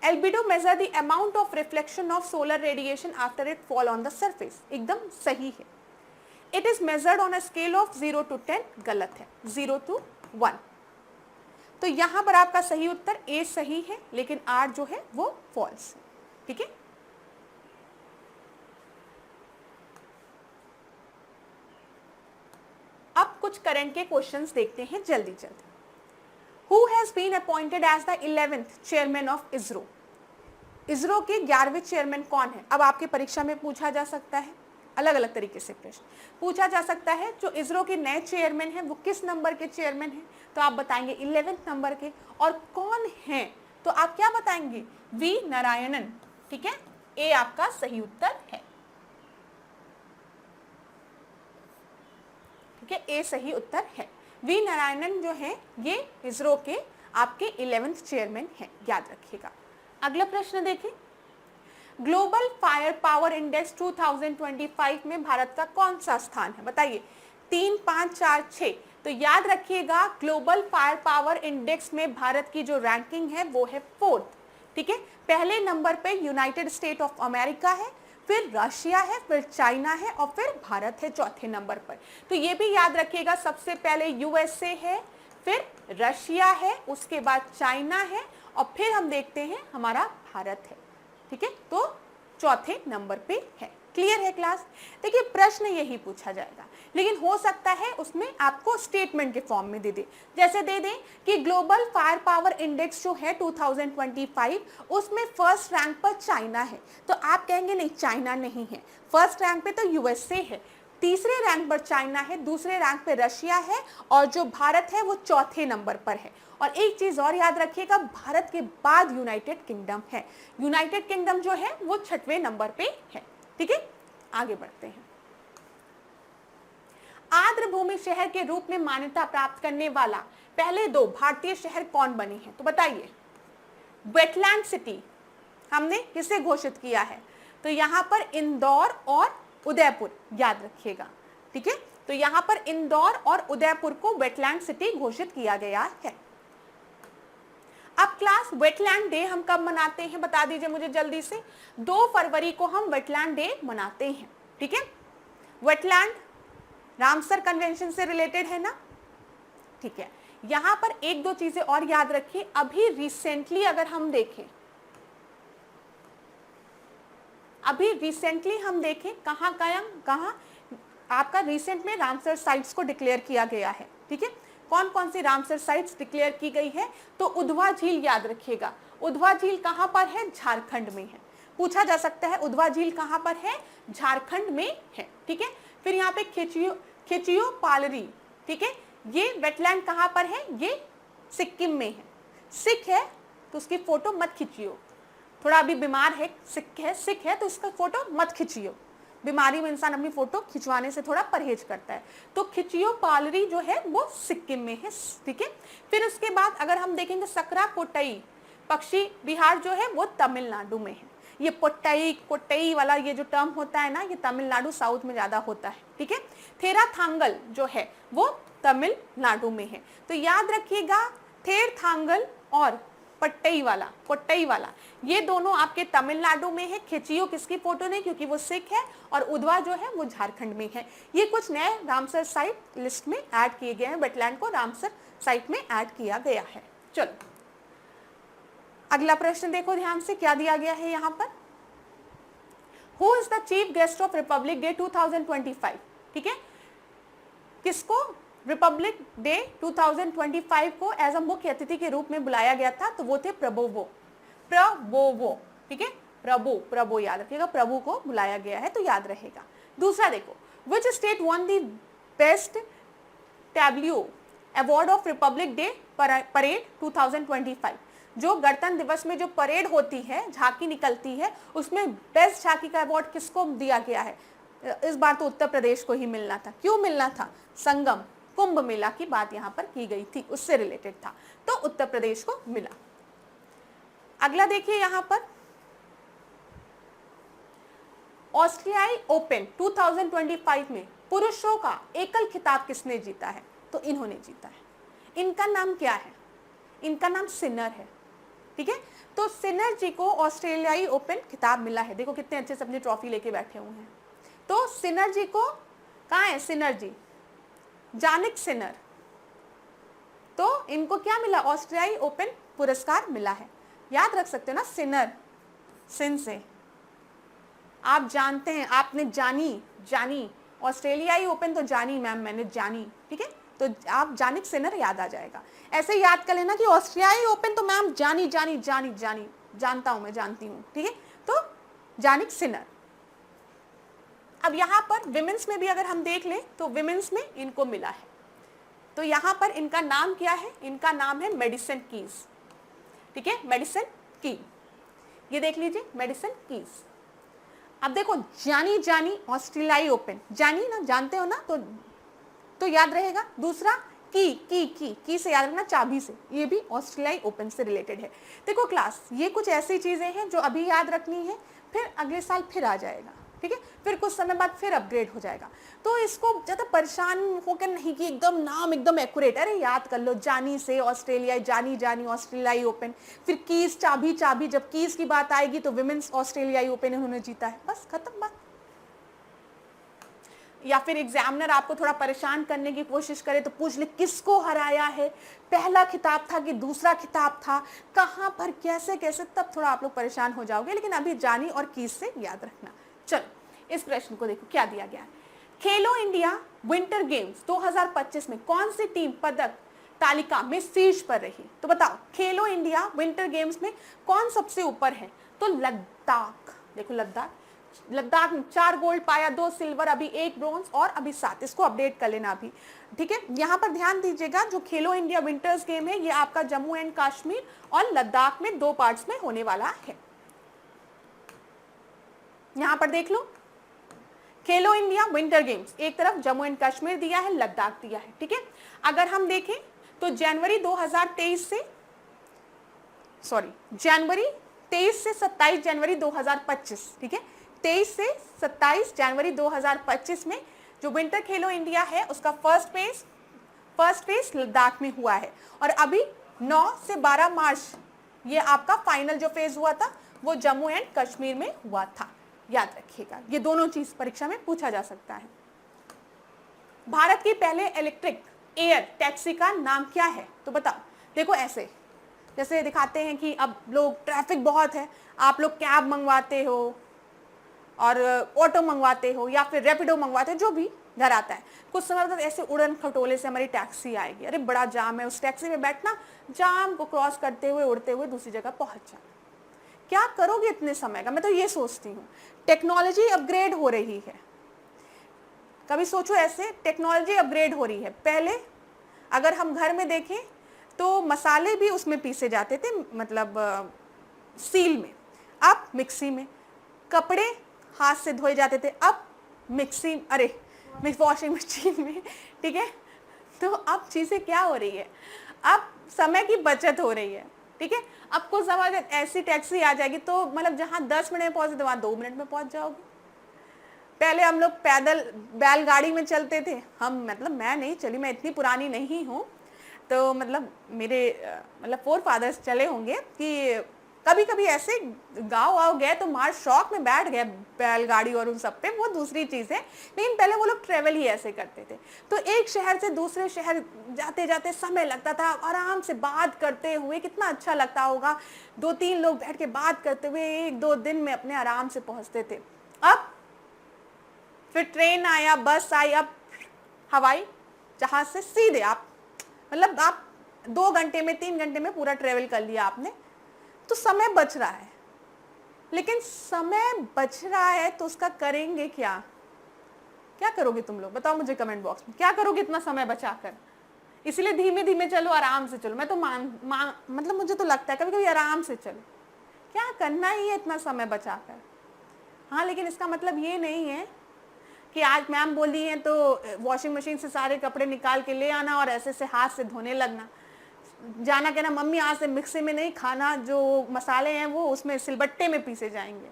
albedo measure the amount of reflection of solar radiation after it fall on the surface, एकदम सही है। It is measured on a scale of 0 to 10, गलत है, 0 to 1। तो यहाँ पर आपका सही उत्तर ए सही है, लेकिन आर जो है वो फॉल्स है, ठीक है। अब कुछ करंट के क्वेश्चंस देखते हैं जल्दी जल्दी। Who has been appointed as the 11th chairman of ISRO? ISRO के 11वें चेयरमैन कौन है? अब आपके परीक्षा में पूछा जा सकता है, अलग अलग तरीके से प्रश्न पूछा जा सकता है। जो ISRO के नए चेयरमैन हैं वो किस नंबर के चेयरमैन हैं? तो आप बताएंगे 11वें नंबर के। और कौन हैं? तो आप क्या बताएंगे? वी नारायणन, ठीक है। ए आपका सही उत्तर है, ठीक है, ए सही उत्तर है। वी नारायणन जो है ये इसरो के आपके 11वें चेयरमैन हैं, याद रखिएगा। अगला प्रश्न देखें, ग्लोबल फायर पावर इंडेक्स 2025 में भारत का कौन सा स्थान है? बताइए, 3, 5, 4, 6। तो याद रखिएगा, ग्लोबल फायर पावर इंडेक्स में भारत की जो रैंकिंग है वो है 4th, ठीक है। पहले नंबर पे यूनाइटेड स्टेट ऑफ अमेरिका है, फिर रशिया है, फिर चाइना है, और फिर भारत है चौथे नंबर पर। तो ये भी याद रखिएगा, सबसे पहले यूएसए है, फिर रशिया है, उसके बाद चाइना है और फिर हम देखते हैं हमारा भारत है। ठीक है, तो चौथे नंबर पे है। क्लियर है क्लास? देखिए प्रश्न यही पूछा जाएगा, लेकिन हो सकता है उसमें आपको स्टेटमेंट के फॉर्म में दे दे। जैसे दे दें कि ग्लोबल फायर पावर इंडेक्स जो है 2025 उसमें फर्स्ट रैंक पर चाइना है, तो आप कहेंगे नहीं चाइना नहीं है, फर्स्ट रैंक पे तो यूएसए है, तीसरे रैंक पर चाइना है, दूसरे रैंक पे रशिया है और जो भारत है वो चौथे नंबर पर है। और एक चीज और याद रखिएगा, भारत के बाद यूनाइटेड किंगडम है, यूनाइटेड किंगडम जो है वो 6वें नंबर पे है। ठीक है, आगे बढ़ते हैं। आर्द्रभूमि शहर के रूप में मान्यता प्राप्त करने वाला पहले 2 भारतीय शहर कौन बने हैं? तो बताइए। वेटलैंड सिटी हमने किसे घोषित किया है? तो यहां पर इंदौर और उदयपुर, याद रखिएगा। ठीक है, तो यहां पर इंदौर और उदयपुर को वेटलैंड सिटी घोषित किया गया है। अब क्लास वेटलैंड डे हम कब मनाते हैं बता दीजिए मुझे जल्दी से। 2 फरवरी को हम वेटलैंड डे मनाते हैं। ठीक है, वेटलैंड रामसर कन्वेंशन से रिलेटेड है ना। ठीक है, यहां पर 1-2 चीजें और याद रखिए। अभी रिसेंटली अगर हम देखें, अभी रिसेंटली हम देखें कहां आपका रिसेंट में रामसर साइट्स को डिक्लेयर किया गया है। ठीक है, कौन कौन सी रामसर साइट्स डिक्लेयर की गई है? तो उधवा झील याद रखिएगा। उधवा झील कहां पर है? झारखंड में है। पूछा जा सकता है उधवा झील कहां पर है? झारखंड में है। ठीक है, फिर यहाँ पे खिचियो पालरी, ठीक है, ये वेटलैंड कहां पर है? ये सिक्किम में है। सिख है तो उसकी फोटो मत खींचियो, थोड़ा अभी बीमार है, सिख है तो इसका फोटो मत खींचियो। बीमारी में इंसान अपनी फोटो खिंचवाने से थोड़ा परहेज करता है। तो खिचियो पालरी जो है वो सिक्किम में है। ठीक है, फिर उसके बाद अगर हम देखेंगे सकरा कोटई पक्षी विहार जो है वो तमिलनाडु में है। ये कोटई वाला ये जो टर्म होता है ना, ये तमिलनाडु साउथ में ज्यादा होता है। ठीक है, थेरा थांगल जो है वो तमिलनाडु में है। तो याद रखिएगा थेर थांगल और कोट्टई वाला ये दोनों आपके तमिलनाडु में है। खिचियो किसकी फोटो नहीं, क्योंकि वो सिख है, और उधवा जो है वो झारखंड में है। ये कुछ नए रामसर साइट लिस्ट में ऐड किए गए हैं, वेटलैंड को रामसर साइट में ऐड किया गया है। चलो अगला प्रश्न देखो ध्यान से, क्या दिया गया है यहाँ पर। Who is the chief guest of Republic day 2025? ठीक है, किसको रिपब्लिक डे 2025 को एज अ मुख्य अतिथि के रूप में बुलाया गया था? तो वो थे प्रबोवो। ठीक है, प्रभु याद रखिएगा, प्रभु को बुलाया गया है तो याद रहेगा। दूसरा देखो, which state won the best Tableau award of Republic day parade 2025? जो गणतंत्र दिवस में जो परेड होती है, झांकी निकलती है, उसमें बेस्ट झांकी का अवार्ड किसको दिया गया है? इस बार तो उत्तर प्रदेश को ही मिलना था। क्यों मिलना था? संगम कुंभ मेला की बात यहाँ पर की गई थी, उससे रिलेटेड था, तो उत्तर प्रदेश को मिला। अगला देखिए यहाँ पर, ऑस्ट्रेलियाई ओपन 2025 में पुरुषों का एकल खिताब किसने जीता है? तो इन्होंने जीता है। इनका नाम क्या है? इनका नाम सिनर है। ठीक है, तो सिनर जी को ऑस्ट्रेलियाई ओपन खिताब मिला है। देखो कितने अच्छे से अपनी ट्रॉफी लेके बैठे हुए हैं। तो सिनर जी को, कहाँ है सिनर जी? जानिक सिनर, तो इनको क्या मिला? ऑस्ट्रेलियाई ओपन पुरस्कार मिला है। याद रख सकते हो ना, सिनर सिन से आप जानते हैं, आपने जानी ऑस्ट्रेलियाई ओपन तो जानी मैम, मैंने जानी। ठीक है, तो आप जानिक सिनर याद आ जाएगा। ऐसे याद कर लेना कि ऑस्ट्रेलियाई ओपन तो मैम जानी जानता हूं मैं, जानती हूं। ठीक है, तो जानिक सिनर। अब यहाँ पर विमेंस में भी अगर हम देख लें तो विमेंस में इनको मिला है। तो यहाँ पर इनका नाम क्या है? इनका नाम है मेडिसन कीज। ठीक है, मेडिसन की, ये देख लीजिए मेडिसन कीज। अब देखो जानी ऑस्ट्रेलियाई ओपन, जानी ना, जानते हो ना, तो याद रहेगा। दूसरा की से याद रखना, चाबी से, ये भी ऑस्ट्रेलियाई ओपन से रिलेटेड है। देखो क्लास, ये कुछ ऐसी चीजें हैं जो अभी याद रखनी है, फिर अगले साल फिर आ जाएगा। ठीक है, फिर कुछ समय बाद फिर अपग्रेड हो जाएगा। तो इसको ज्यादा परेशान होकर नहीं कि एकदम नाम एकदम एक्यूरेट, अरे याद कर लो, जानी से ऑस्ट्रेलिया, जानी ऑस्ट्रेलियाई ओपन, फिर कीज चाबी, जब कीज की बात आएगी तो विमेंस ऑस्ट्रेलियाई ओपन इन्होंने जीता है, बस खत्म बात। या फिर एग्जामिनर आपको थोड़ा परेशान करने की कोशिश करे तो पूछ ले किसको हराया है, पहला खिताब था कि दूसरा खिताब था, कहाँ पर, कैसे कैसे, तब थोड़ा आप लोग परेशान हो जाओगे। लेकिन अभी जानी और कीज से याद रखना। चलो इस प्रश्न को देखो क्या दिया गया है। खेलो इंडिया विंटर गेम्स 2025 में कौन सी टीम पदक तालिका में शीर्ष पर रही? तो बताओ खेलो इंडिया विंटर गेम्स में कौन सबसे ऊपर है? तो लद्दाख। देखो लद्दाख ने 4 गोल्ड पाया, 2 सिल्वर, अभी 1 ब्रॉन्ज और अभी 7। इसको अपडेट कर लेना अभी, ठीक है। यहाँ पर ध्यान दीजिएगा, जो खेलो इंडिया विंटर्स गेम है ये आपका जम्मू एंड कश्मीर और लद्दाख में 2 पार्ट्स में होने वाला है। यहाँ पर देख लो खेलो इंडिया विंटर गेम्स, एक तरफ जम्मू एंड कश्मीर दिया है, लद्दाख दिया है, ठीक है। अगर हम देखें तो जनवरी 23 से 27 जनवरी 2025, ठीक है, 23 से 27 जनवरी 2025 में जो विंटर खेलो इंडिया है उसका फर्स्ट फेज लद्दाख में हुआ है। और अभी 9 से 12 मार्च ये आपका फाइनल जो फेज हुआ था वो जम्मू एंड कश्मीर में हुआ था। याद रखिएगा, ये दोनों चीज परीक्षा में पूछा जा सकता है। भारत की पहले इलेक्ट्रिक एयर टैक्सी का नाम क्या है? तो बताओ। देखो ऐसे जैसे दिखाते हैं कि अब लोग ट्रैफिक बहुत है, आप लोग कैब मंगवाते हो और ऑटो मंगवाते हो या फिर रैपिडो मंगवाते हो, जो भी घर आता है, कुछ समय बाद ऐसे उड़न खटोले से हमारी टैक्सी आएगी, अरे बड़ा जाम है, उस टैक्सी में बैठना, जाम को क्रॉस करते हुए उड़ते हुए दूसरी जगह पहुंच जाना। क्या करोगे इतने समय का? मैं तो ये सोचती हूँ टेक्नोलॉजी अपग्रेड हो रही है, कभी सोचो ऐसे, टेक्नोलॉजी अपग्रेड हो रही है। पहले अगर हम घर में देखें तो मसाले भी उसमें पीसे जाते थे, मतलब सील में, अब मिक्सी में, कपड़े हाथ से धोए जाते थे, अब वॉशिंग मशीन में, ठीक है। तो अब चीज़ें क्या हो रही है, अब समय की बचत हो रही है, ठीक है। अब कुछ समय ऐसी टैक्सी आ जाएगी तो मतलब जहाँ 10 मिनट में पहुँचते तो वहाँ 2 मिनट में पहुँच जाओगे। पहले हम लोग पैदल बैलगाड़ी में चलते थे, हम मतलब मैं नहीं चली, मैं इतनी पुरानी नहीं हूँ, तो मतलब मेरे फोर फादर्स चले होंगे कि कभी कभी ऐसे गाँव आओ गए तो मार शौक में बैठ गए बैलगाड़ी और उन सब पे, वो दूसरी चीज़ है। लेकिन पहले वो लोग ट्रेवल ही ऐसे करते थे, तो एक शहर से दूसरे शहर जाते जाते समय लगता था, आराम से बात करते हुए कितना अच्छा लगता होगा, 2-3 लोग बैठ के बात करते हुए 1-2 दिन में अपने आराम से पहुँचते थे। अब फिर ट्रेन आया, बस आई, अब हवाई जहाज से सीधे आप 2 घंटे में 3 घंटे में पूरा ट्रेवल कर लिया आपने, तो समय बच रहा है। लेकिन समय बच रहा है तो उसका करेंगे क्या? क्या करोगे तुम लोग, बताओ मुझे कमेंट बॉक्स में, क्या करोगे इतना समय बचाकर? इसलिए धीमे धीमे चलो, आराम से चलो। मैं तो मतलब मुझे तो लगता है कभी कभी आराम से चलो, क्या करना ही है इतना समय बचाकर। हाँ, लेकिन इसका मतलब ये नहीं है कि आज मैम बोली है तो वॉशिंग मशीन से सारे कपड़े निकाल के ले आना और ऐसे से हाथ से धोने लगना, जाना कहना मम्मी आज से मिक्सी में नहीं खाना, जो मसाले हैं वो उसमें सिलबट्टे में पीसे जाएंगे।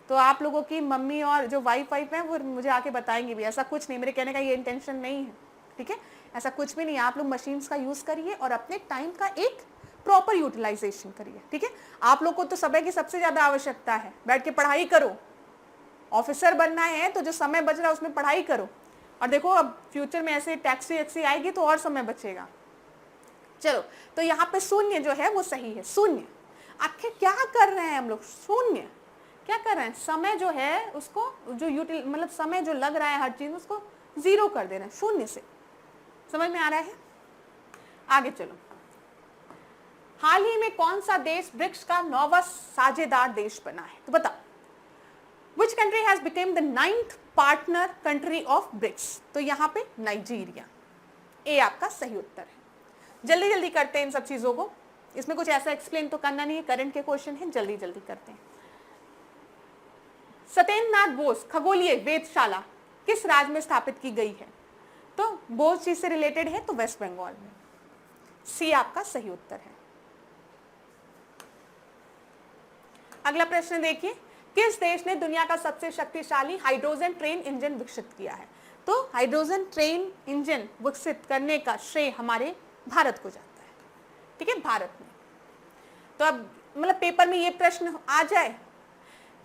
तो आप लोगों की मम्मी और जो वाइफ हैं वो मुझे आके बताएंगे भी, ऐसा कुछ नहीं, मेरे कहने का ये इंटेंशन नहीं है, ठीक है, ऐसा कुछ भी नहीं है। आप लोग मशीन्स का यूज़ करिए और अपने टाइम का एक प्रॉपर यूटिलाइजेशन करिए, ठीक है। आप लोग को तो समय की सबसे ज़्यादा आवश्यकता है, बैठ के पढ़ाई करो, ऑफिसर बनना है तो जो समय बच रहा है उसमें पढ़ाई करो। और देखो अब फ्यूचर में ऐसे टैक्सी वैक्सी आएगी तो और समय बचेगा। चलो, तो यहाँ पे शून्य जो है वो सही है, शून्य। आखिर क्या कर रहे हैं हम लोग, शून्य क्या कर रहे हैं, समय जो है उसको जो समय जो लग रहा है हर चीज उसको 0 कर दे रहे हैं, शून्य से। समझ में आ रहा है? आगे चलो। हाल ही में कौन सा देश ब्रिक्स का 9वां साझेदार देश बना है? तो बताओ, Which country has become the 9th partner country of BRICS? तो यहाँ पे नाइजीरिया, ए आपका सही उत्तर है। जल्दी जल्दी करते हैं इन सब चीजों को, इसमें कुछ ऐसा एक्सप्लेन तो करना नहीं है, करंट के क्वेश्चन है, जल्दी जल्दी करते हैं। सत्येंद्र नाथ बोस खगोलीय वेधशाला किस राज्य में स्थापित की गई है? तो बोस चीज से रिलेटेड है तो वेस्ट बंगाल में, सी आपका सही उत्तर है। अगला प्रश्न देखिए, किस देश ने दुनिया का सबसे शक्तिशाली हाइड्रोजन ट्रेन इंजन विकसित किया है? तो हाइड्रोजन ट्रेन इंजन विकसित करने का श्रेय हमारे भारत को जाता है, ठीक है, भारत में। तो अब पेपर में ये प्रश्न आ जाए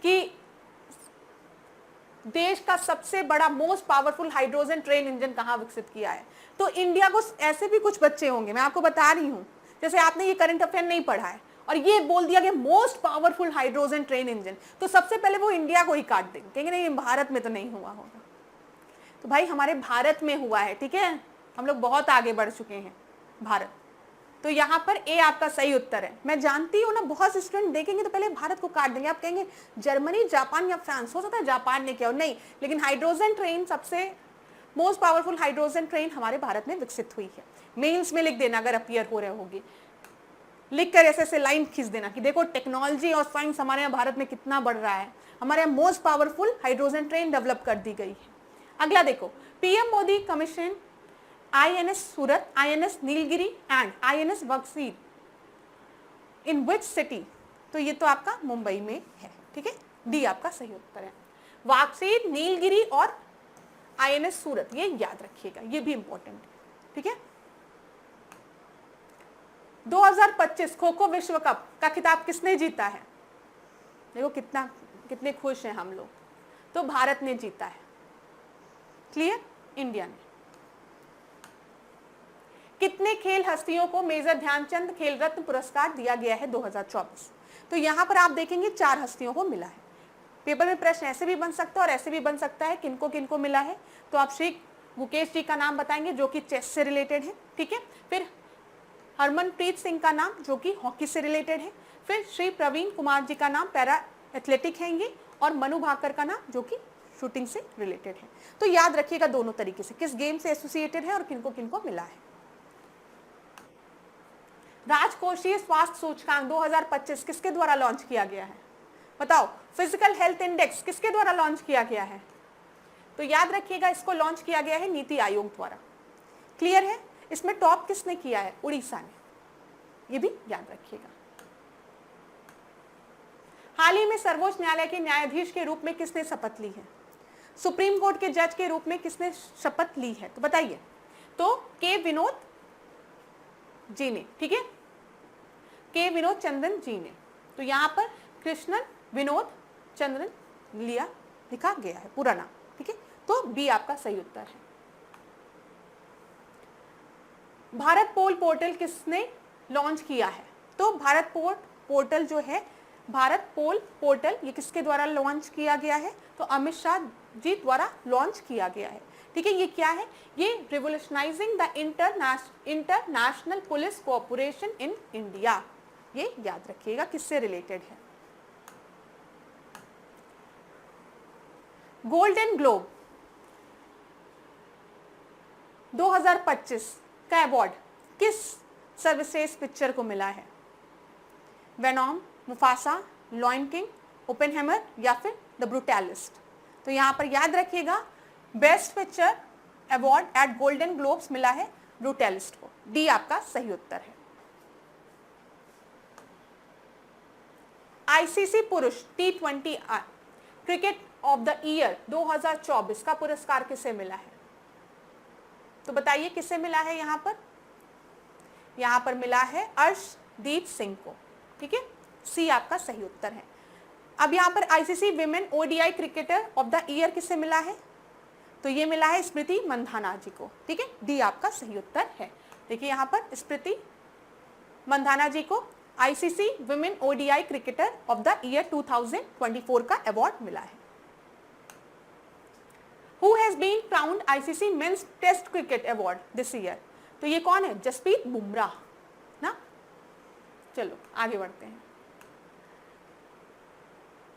कि देश का सबसे बड़ा most powerful hydrogen train engine कहाँ विकसित किया है? तो इंडिया को, ऐसे भी कुछ बच्चे होंगे, मैं आपको बता रही हूँ, जैसे आपने ये करंट अफेयर नहीं पढ़ा है और ये बोल दिया कि most powerful hydrogen train engine, तो सबसे पहले वो इंडिया को ही काट देंगे, कहेंगे नहीं भारत में तो नहीं हुआ होगा। तो भाई हमारे भारत में हुआ है, ठीक है, हम लोग बहुत आगे बढ़ चुके हैं भारत। तो यहाँ पर ए आपका सही उत्तर है। मैं जानती हूँ ना, बहुत से स्टूडेंट देखेंगे तो पहले भारत को काट देंगे, आप कहेंगे जर्मनी, जापान या फ्रांस, हो सकता है जापान ने किया हो, नहीं, लेकिन हाइड्रोजन ट्रेन, सबसे मोस्ट पावरफुल हाइड्रोजन ट्रेन हमारे भारत में विकसित हुई है। मेंस में लिख देना अगर अपियर हो रहे होगी, लिख कर ऐसे ऐसे लाइन खींच देना कि देखो टेक्नोलॉजी और साइंस हमारे यहाँ भारत में कितना बढ़ रहा है, हमारे यहाँ most powerful hydrogen train develop कर दी गई है। अगला देखो, PM Modi commission INS Surat, INS Nilgiri and INS Vagsheer in which city? तो ये तो आपका मुंबई में है, ठीक है, डी आपका सही उत्तर है। वागसीर, नीलगिरी और INS सूरत, ये याद रखिएगा, ये भी इंपॉर्टेंट है, ठीक है। 2025 खो खो विश्व कप का खिताब किसने जीता है? देखो कितने खुश हैं हम लोग, तो भारत ने जीता है, क्लियर, इंडिया ने। कितने खेल हस्तियों को मेजर ध्यानचंद खेल रत्न पुरस्कार दिया गया है 2024? तो यहां पर आप देखेंगे 4 हस्तियों को मिला है। पेपर में प्रश्न ऐसे भी बन सकता है और ऐसे भी बन सकता है, किनको किनको मिला है, तो आप श्री मुकेश जी का नाम बताएंगे जो कि चेस से रिलेटेड है, ठीक है, फिर हरमनप्रीत सिंह का नाम जो कि हॉकी से रिलेटेड है, फिर श्री प्रवीण कुमार जी का नाम पैरा एथलेटिक है ये, और मनु भाकर का नाम जो कि शूटिंग से रिलेटेड है। तो याद रखिएगा दोनों तरीके से किस गेम से एसोसिएटेड है और किनको किनको मिला है। राजकोषीय स्वास्थ्य सूचकांक 2025 किसके द्वारा लॉन्च किया गया है? बताओ। फिजिकल हेल्थ इंडेक्स किसके द्वारा लॉन्च किया गया है? तो याद रखिएगा इसको लॉन्च किया गया है नीति आयोग द्वारा, क्लियर है। इसमें टॉप किसने किया है? उड़ीसा ने, ये भी याद रखिएगा। हाल ही में सर्वोच्च न्यायालय के न्यायाधीश के रूप में किसने शपथ ली है? सुप्रीम कोर्ट के जज के रूप में किसने शपथ ली है? तो बताइए। तो के विनोद जी ने, ठीक है, के विनोद चंद्रन जी ने। तो यहां पर कृष्णन विनोद चंद्रन लिखा गया है पूरा नाम, ठीक है, तो बी आपका सही उत्तर है। भारत पोल पोर्टल किसने लॉन्च किया है? तो भारत पोर्टल जो है, भारत पोल पोर्टल, ये किसके द्वारा लॉन्च किया गया है? तो अमित शाह जी द्वारा लॉन्च किया गया है, ठीक है। ये क्या है? ये revolutionising the international police cooperation in India, ये याद रखिएगा किससे रिलेटेड है। गोल्डन ग्लोब 2025 का अवार्ड किस सर्वश्रेष्ठ पिक्चर को मिला है? Venom, Mufasa, Lion King, Oppenheimer या फिर द ब्रूटलिस्ट? तो यहां पर याद रखिएगा best picture award at Golden Globes मिला है ब्रूटलिस्ट को, डी आपका सही उत्तर है। आईसीसी पुरुष T20 cricket of the year 2024 का पुरस्कार किसे मिला है? तो बताइए किसे मिला है? यहां पर मिला है अर्शदीप सिंह को, ठीक है, सी आपका सही उत्तर है। अब यहां पर ICC women ODI cricketer of the year किसे मिला है? तो ये मिला है स्मृति मंधाना जी को, ठीक है, डी आपका सही उत्तर है। देखिए यहां पर स्मृति मंधाना जी को ICC women ODI cricketer of the year 2024 का अवार्ड मिला है। Who has been crowned ICC Men's Test Cricket Award this year? तो ये कौन है? जसप्रीत बुमराह ना। चलो आगे बढ़ते हैं।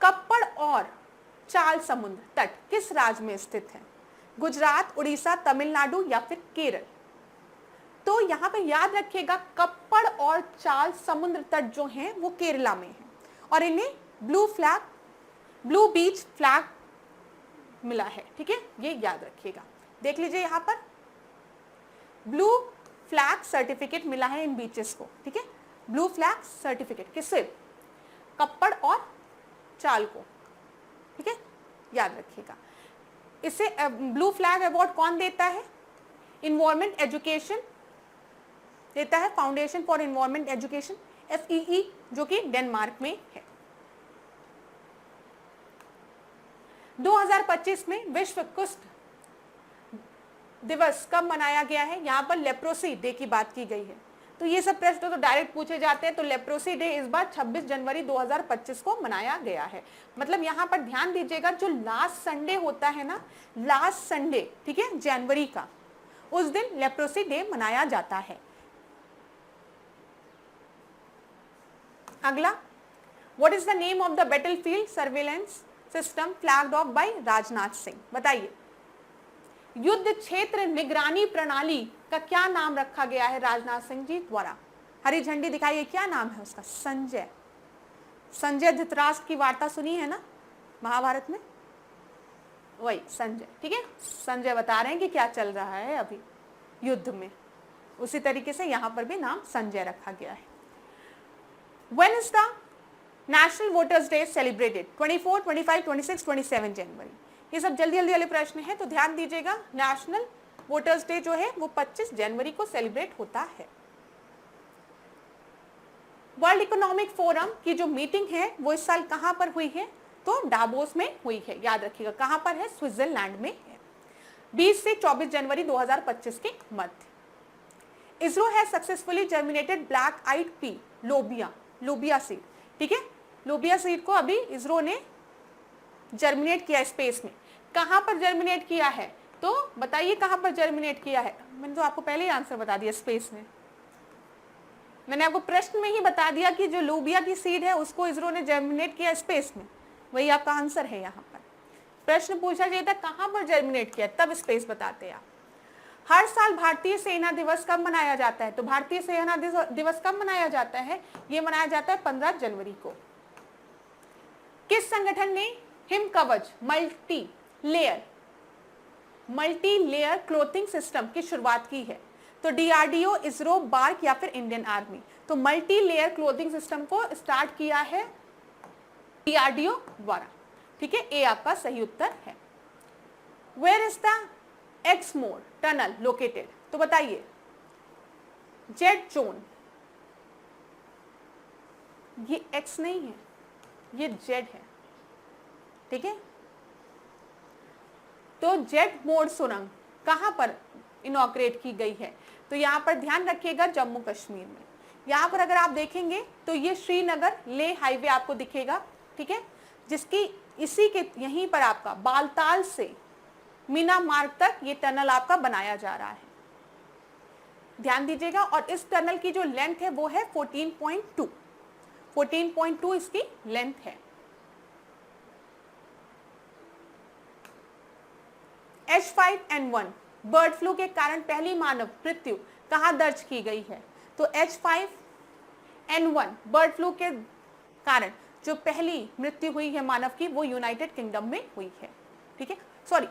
कप्पड़ और चाल समुद्र तट किस राज्य में स्थित है? गुजरात, उड़ीसा, तमिलनाडु या फिर केरल? तो यहां पे याद रखिएगा कप्पड़ और चाल समुद्र तट जो हैं वो केरला में है और इन्हें ब्लू बीच फ्लैग मिला है, ठीक है, ये याद रखिएगा। देख लीजिए यहां पर ब्लू फ्लैग सर्टिफिकेट मिला है इन बीचेस को, ठीक है, ब्लू फ्लैग सर्टिफिकेट किससे? कप्पड़ और चाल को, ठीक है, याद रखिएगा। इसे ब्लू फ्लैग अवार्ड कौन देता है? इन्वायरमेंट एजुकेशन देता है, foundation for environment education, FEE, जो कि डेनमार्क में है। 2025 में विश्व कुष्ठ दिवस कब मनाया गया है? यहाँ पर लेप्रोसी डे की बात की गई है। तो ये सब प्रश्न तो डायरेक्ट पूछे जाते हैं। तो लेप्रोसी डे इस बार 26 जनवरी 2025 को मनाया गया है। मतलब यहाँ पर ध्यान दीजिएगा, जो लास्ट संडे होता है ना, लास्ट संडे, ठीक है, जनवरी का, उस दिन लेप्रोसी डे मनाया जाता है। अगला, what is the name of the battlefield surveillance system flagged off by Rajnath Singh? बताइए, युद्ध क्षेत्र निगरानी प्रणाली का क्या नाम रखा गया है राजनाथ सिंह जी द्वारा? हरी झंडी दिखाइए, क्या नाम है उसका? संजय। संजय धृतराष्ट्र की वार्ता सुनी है ना महाभारत में, वही संजय, ठीक है। संजय बता रहे हैं कि क्या चल रहा है अभी युद्ध में, उसी तरीके से यहां पर भी नाम संजय रखा गया है। When is the National Voters Day celebrated? 24, 25, 26, 27 जनवरी। ये सब जल्दी जल्दी वाले प्रश्न है, तो ध्यान दीजिएगा। नेशनल वोटर्स डे जो है वो 25 जनवरी को सेलिब्रेट होता है। वर्ल्ड इकोनॉमिक फोरम की जो मीटिंग है वो इस साल कहां पर हुई है? तो डावोस में हुई है, याद रखिएगा। कहां पर है? स्विट्जरलैंड में है। 20 से 24 जनवरी 2025 के मध्य। ISRO has successfully germinated black eyed pea lobia seed, ठीक है। लोबिया सीड को अभी इसरो ने जर्मिनेट किया स्पेस में। कहां पर जर्मिनेट किया है? तो बताइए कहां पर जर्मिनेट किया है? मैंने तो आपको पहले ही आंसर बता दिया, स्पेस में। मैंने आपको प्रश्न में ही बता दिया कि जो लोबिया की सीड है उसको इसरो ने जर्मिनेट किया स्पेस में, वही आपका आंसर है। यहाँ पर प्रश्न पूछा जाता है कहां पर जर्मिनेट किया, तब स्पेस बताते हैं आप। हर साल भारतीय सेना दिवस कब मनाया जाता है? तो भारतीय सेना दिवस कब मनाया जाता है? ये मनाया जाता है 15 जनवरी को। किस संगठन ने हिम कवच मल्टी लेयर क्लोथिंग सिस्टम की शुरुआत की है? तो डीआरडीओ, इसरो, बार्क या फिर इंडियन आर्मी? तो मल्टी लेयर क्लोथिंग सिस्टम को स्टार्ट किया है डीआरडीओ द्वारा, ठीक है। ए आपका सही उत्तर है। वेयर इज द एक्समोर टनल लोकेटेड? तो बताइए, जेड जोन, ये एक्स नहीं है, ये जेड है, ठीक है। तो जेड मोड सुरंग कहां पर इनॉग्रेट की गई है? तो यहां पर ध्यान रखिएगा, जम्मू कश्मीर में। यहां पर अगर आप देखेंगे तो ये श्रीनगर ले हाईवे आपको दिखेगा, ठीक है, जिसकी इसी के यहीं पर आपका बालताल से मीना मार्ग तक ये टनल आपका बनाया जा रहा है। ध्यान दीजिएगा। और इस टनल की जो लेंथ है वो है 14.2 इसकी लेंथ है। H5N1 बर्ड फ्लू के कारण पहली मानव मृत्यु कहां दर्ज की गई है? तो H5N1 बर्ड फ्लू के कारण जो पहली मृत्यु हुई है मानव की, वो यूनाइटेड किंगडम में हुई है, ठीक है। सॉरी,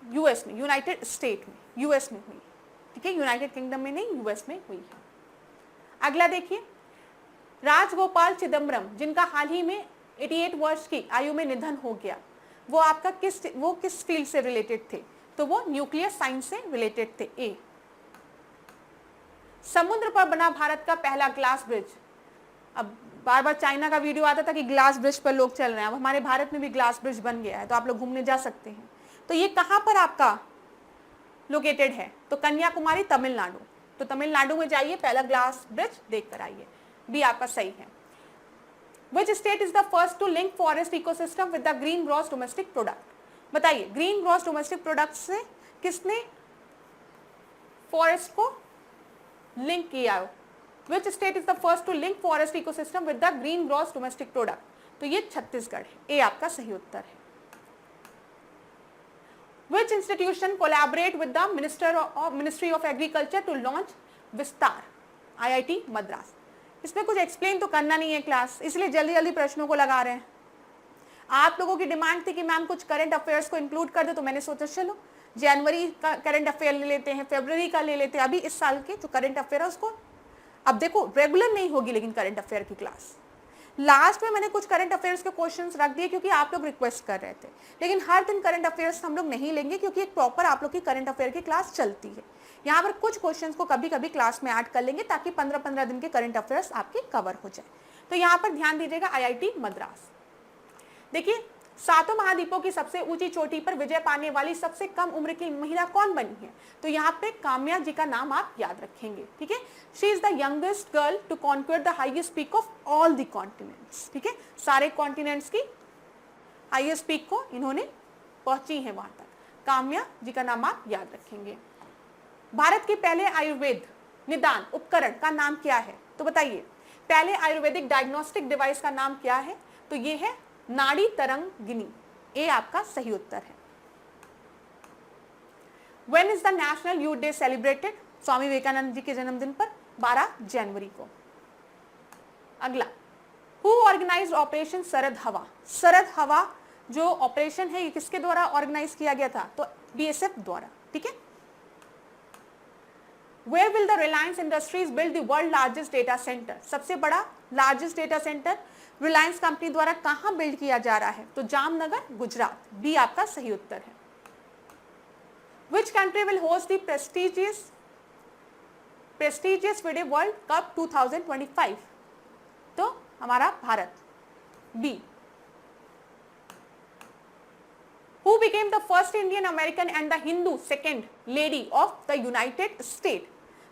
यूएस में, यूनाइटेड स्टेट में, यूएस में हुई, ठीक है, यूनाइटेड किंगडम में नहीं, यूएस में हुई है। अगला देखिए, राजगोपाल चिदम्बरम, जिनका हाल ही में 88 वर्ष की आयु में निधन हो गया, वो आपका किस फील्ड से रिलेटेड थे? तो वो न्यूक्लियर साइंस से रिलेटेड थे। ए। समुद्र पर बना भारत का पहला ग्लास ब्रिज। अब बार बार चाइना का वीडियो आता था कि ग्लास ब्रिज पर लोग चल रहे हैं, अब हमारे भारत में भी ग्लास ब्रिज बन गया है, तो आप लोग घूमने जा सकते हैं। तो ये कहां पर आपका लोकेटेड है? तो कन्याकुमारी, तमिलनाडु। तो तमिलनाडु में जाइए, पहला ग्लास ब्रिज देख कर आइए। बी आपका सही है। Which state is the first to link forest ecosystem with the green gross domestic product? बताइए, ग्रीन ग्रॉस डोमेस्टिक प्रोडक्ट से किसने फॉरेस्ट को लिंक किया? Which state is the first to link forest ecosystem with the green gross domestic product? तो ये छत्तीसगढ़ है। ए आपका सही उत्तर है। Which institution collaborate with the Ministry of Agriculture to launch विस्तार? IIT मद्रास। इसमें कुछ एक्सप्लेन तो करना नहीं है क्लास, इसलिए जल्दी जल्दी प्रश्नों को लगा रहे हैं। आप लोगों की डिमांड थी कि मैम कुछ करंट अफेयर्स को इंक्लूड कर दो, तो मैंने सोचा चलो जनवरी का करंट अफेयर ले लेते हैं, फरवरी का ले लेते हैं, अभी इस साल के जो करंट अफेयर है उसको। अब देखो रेगुलर नहीं होगी लेकिन करंट अफेयर की क्लास, लास्ट में मैंने कुछ करंट अफेयर्स के क्वेश्चंस रख दिए क्योंकि आप लोग रिक्वेस्ट कर रहे थे। लेकिन हर दिन करंट अफेयर्स हम लोग नहीं लेंगे क्योंकि एक प्रॉपर आप लोग की करंट अफेयर की क्लास चलती है। यहाँ पर कुछ क्वेश्चंस को कभी कभी क्लास में ऐड कर लेंगे ताकि 15-15 दिन के करंट अफेयर्स आपके कवर हो जाए। तो यहाँ पर ध्यान दीजिएगा, IIT मद्रास। देखिए, सातों महाद्वीपों की सबसे ऊंची चोटी पर विजय पाने वाली सबसे कम उम्र की महिला कौन बनी है? तो यहाँ पे काम्या जी का नाम आप याद रखेंगे, ठीक है। She is the youngest girl to conquer the highest peak of all the continents, ठीक है। सारे कॉन्टिनेंट्स की हाईएस्ट पीक को इन्होंने पहुंची है वहां तक। काम्या जी का नाम आप याद रखेंगे। भारत के पहले आयुर्वेद निदान उपकरण का नाम क्या है? तो बताइए, पहले आयुर्वेदिक डायग्नोस्टिक डिवाइस का नाम क्या है? तो ये है नाड़ी तरंगिनी। ए आपका सही उत्तर है। When is the National Youth Day celebrated? Swami Vivekananda ji के जन्मदिन पर 12 जनवरी को। अगला, Who organized ऑपरेशन सरद हवा? सरद हवा जो ऑपरेशन है ये किसके द्वारा ऑर्गेनाइज किया गया था? तो बीएसएफ द्वारा, ठीक है। Where will the Reliance Industries build the world largest data center? सबसे बड़ा largest data centre Reliance company द्वारा कहां बिल्ड किया जा रहा है? तो जामनगर, गुजरात। बी आपका सही उत्तर है। Which country will host the prestigious FIDE World Cup 2025? तो हमारा Bharat. B. Who became the first Indian American and the Hindu second lady of the United States?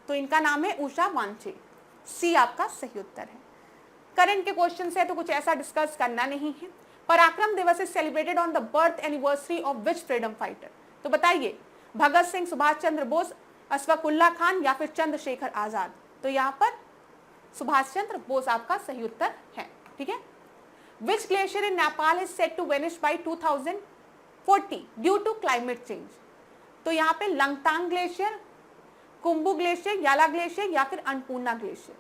तो इनका नाम है उषा वांचे। सी आपका सही उत्तर है। करंट के क्वेश्चन है तो कुछ ऐसा डिस्कस करना नहीं है। पराक्रम दिवस is celebrated on the birth anniversary of which freedom fighter? तो बताइए, भगत सिंह, सुभाष चंद्र बोस, अशफाकुल्ला खान या फिर चंद्रशेखर आजाद? तो यहाँ पर सुभाष चंद्र बोस आपका सही उत्तर है, ठीक है। Which glacier in Nepal is set to vanish by 2040 due to climate change? तो यहाँ पे Langtang glacier, Khumbu glacier, Yala glacier या फिर अन्नपूर्णा ग्लेशियर?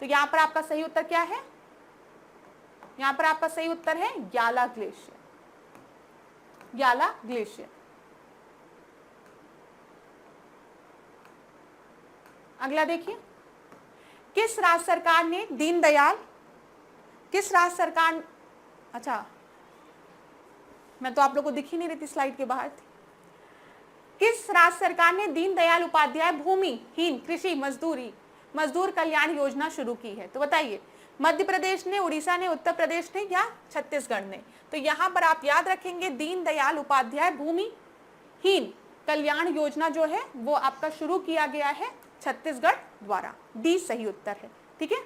तो यहाँ पर आपका सही उत्तर क्या है? यहाँ पर आपका सही उत्तर है याला ग्लेशियर। याला ग्लेशियर। अगला देखिए, किस राज्य सरकार ने दीनदयाल, किस राज्य सरकार, अच्छा मैं तो आप लोगों को दिख ही नहीं रही थी, स्लाइड के बाहर थी। किस राज्य सरकार ने दीनदयाल उपाध्याय भूमिहीन कृषि मजदूर कल्याण योजना शुरू की है? तो बताइए, मध्य प्रदेश ने, उड़ीसा ने, उत्तर प्रदेश ने या छत्तीसगढ़ ने? तो यहां पर आप याद रखेंगे दीनदयाल उपाध्याय भूमिहीन कल्याण योजना जो है वो आपका शुरू किया गया है छत्तीसगढ़ द्वारा। डी सही उत्तर है, ठीक है।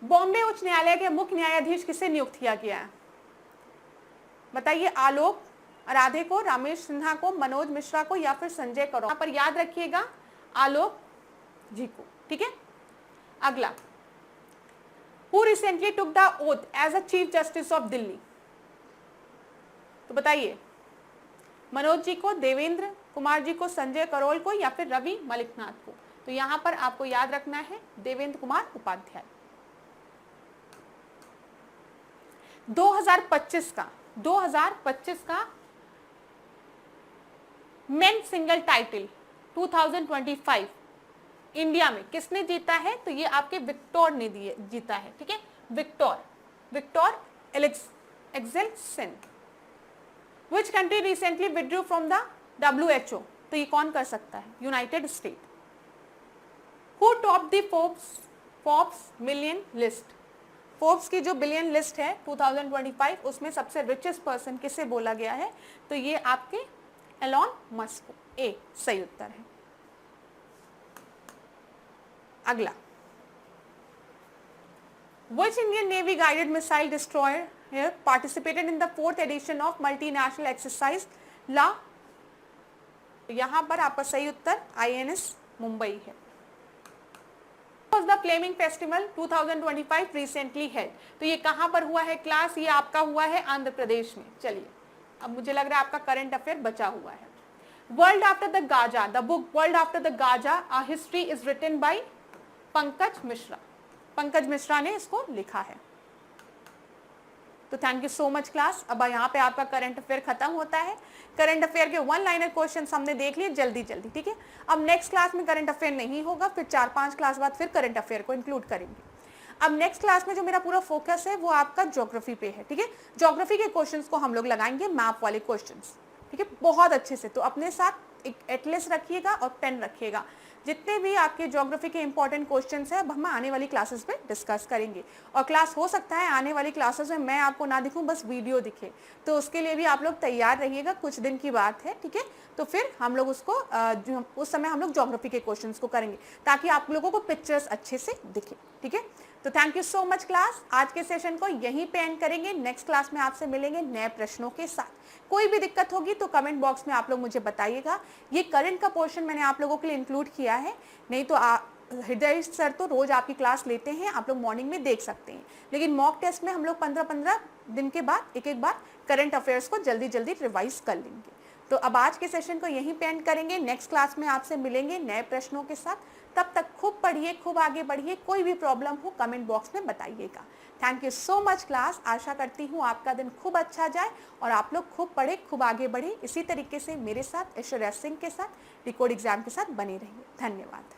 बॉम्बे उच्च न्यायालय के मुख्य न्यायाधीश किसे नियुक्त किया गया है? बताइए, आलोक राधे को, रामेश सिन्हा को, मनोज मिश्रा को या फिर संजय करोल? यहाँ पर याद रखिएगा आलोक जी को, ठीक है। अगला, who recently took the oath as a chief justice of Delhi? तो बताइए, मनोज जी को, देवेंद्र कुमार जी को, संजय करोल को या फिर रवि मलिकनाथ को? तो यहां पर आपको याद रखना है देवेंद्र कुमार उपाध्याय। 2025 का मेन सिंगल टाइटल 2025 इंडिया में किसने जीता है? तो ये आपके विक्टोर ने जीता है, ठीक है। Victor Axelsen. Which country recently withdrew from the WHO? तो ये कौन कर सकता है? United state. Who top the Forbes million list? Forbes की जो बिलियन लिस्ट है 2025 उसमें सबसे रिचेस्ट पर्सन किसे बोला गया है? तो ये आपके एलॉन मस्क को। ए सही उत्तर है। अगला, Which Indian Navy guided missile destroyer participated in the 4th edition of multinational exercise La? यहां पर आपका सही उत्तर INS मुंबई है। Was the Flaming Festival 2025 recently held? तो ये कहां पर हुआ है क्लास? ये आपका हुआ है आंध्र प्रदेश में। चलिए, अब मुझे लग रहा है आपका करंट अफेयर बचा हुआ है। World After the Gaja, the book World After the Gaja, a history is written by Pankaj Mishra. Pankaj Mishra ने इसको लिखा है। तो thank you so much class. अब यहाँ पे आपका करंट अफेयर खत्म होता है। करंट अफेयर के 1 लाइनर क्वेश्चन हमने देख लिए जल्दी, ठीक है। अब नेक्स्ट क्लास में करंट अफेयर नहीं होगा, फिर 4-5 क्लास बाद फिर करंट अफेयर को इंक्लूड करेंगे। अब नेक्स्ट क्लास में जो मेरा पूरा फोकस है वो आपका ज्योग्राफी पे है, ठीक है। ज्योग्राफी के क्वेश्चन को हम लोग लगाएंगे, मैप वाले क्वेश्चन, ठीक है, बहुत अच्छे से। तो अपने साथ एक एटलस रखिएगा और पेन रखिएगा। जितने भी आपके ज्योग्राफी के इंपॉर्टेंट क्वेश्चंस हैं अब हम आने वाली क्लासेस में डिस्कस करेंगे। और क्लास हो सकता है आने वाली क्लासेस में मैं आपको ना दिखूं, बस वीडियो दिखे, तो उसके लिए भी आप लोग तैयार रहिएगा, कुछ दिन की बात है, ठीक है। तो फिर हम लोग उसको उस समय हम लोग ज्योग्राफी के क्वेश्चंस को करेंगे ताकि आप लोगों को पिक्चर्स अच्छे से दिखे, ठीक है। तो thank you so much class. आज के सेशन को यहीं पे एंड करेंगे। नेक्स्ट क्लास में आपसे मिलेंगे नए प्रश्नों के साथ। कोई भी दिक्कत होगी तो कमेंट बॉक्स में आप लोग मुझे बताइएगा। ये करंट का पोर्शन मैंने आप लोगों के लिए इंक्लूड किया है, नहीं तो हृदय सर तो रोज आपकी क्लास लेते हैं, आप लोग मॉर्निंग में देख सकते हैं, लेकिन मॉक टेस्ट में हम लोग 15-15 दिन के बाद एक बार करंट अफेयर्स को जल्दी जल्दी रिवाइज कर लेंगे। तो अब आज के सेशन को यहीं पे एंड करेंगे। नेक्स्ट क्लास में आपसे मिलेंगे नए प्रश्नों के साथ। तब तक खूब पढ़िए, खूब आगे बढ़िए। कोई भी प्रॉब्लम हो कमेंट बॉक्स में बताइएगा। Thank you so much class. आशा करती हूँ आपका दिन खूब अच्छा जाए और आप लोग खूब पढ़े, खूब आगे बढ़े। इसी तरीके से मेरे साथ ऐश्वर्या सिंह के साथ डिकोड एग्जाम के साथ बने रहिए। धन्यवाद।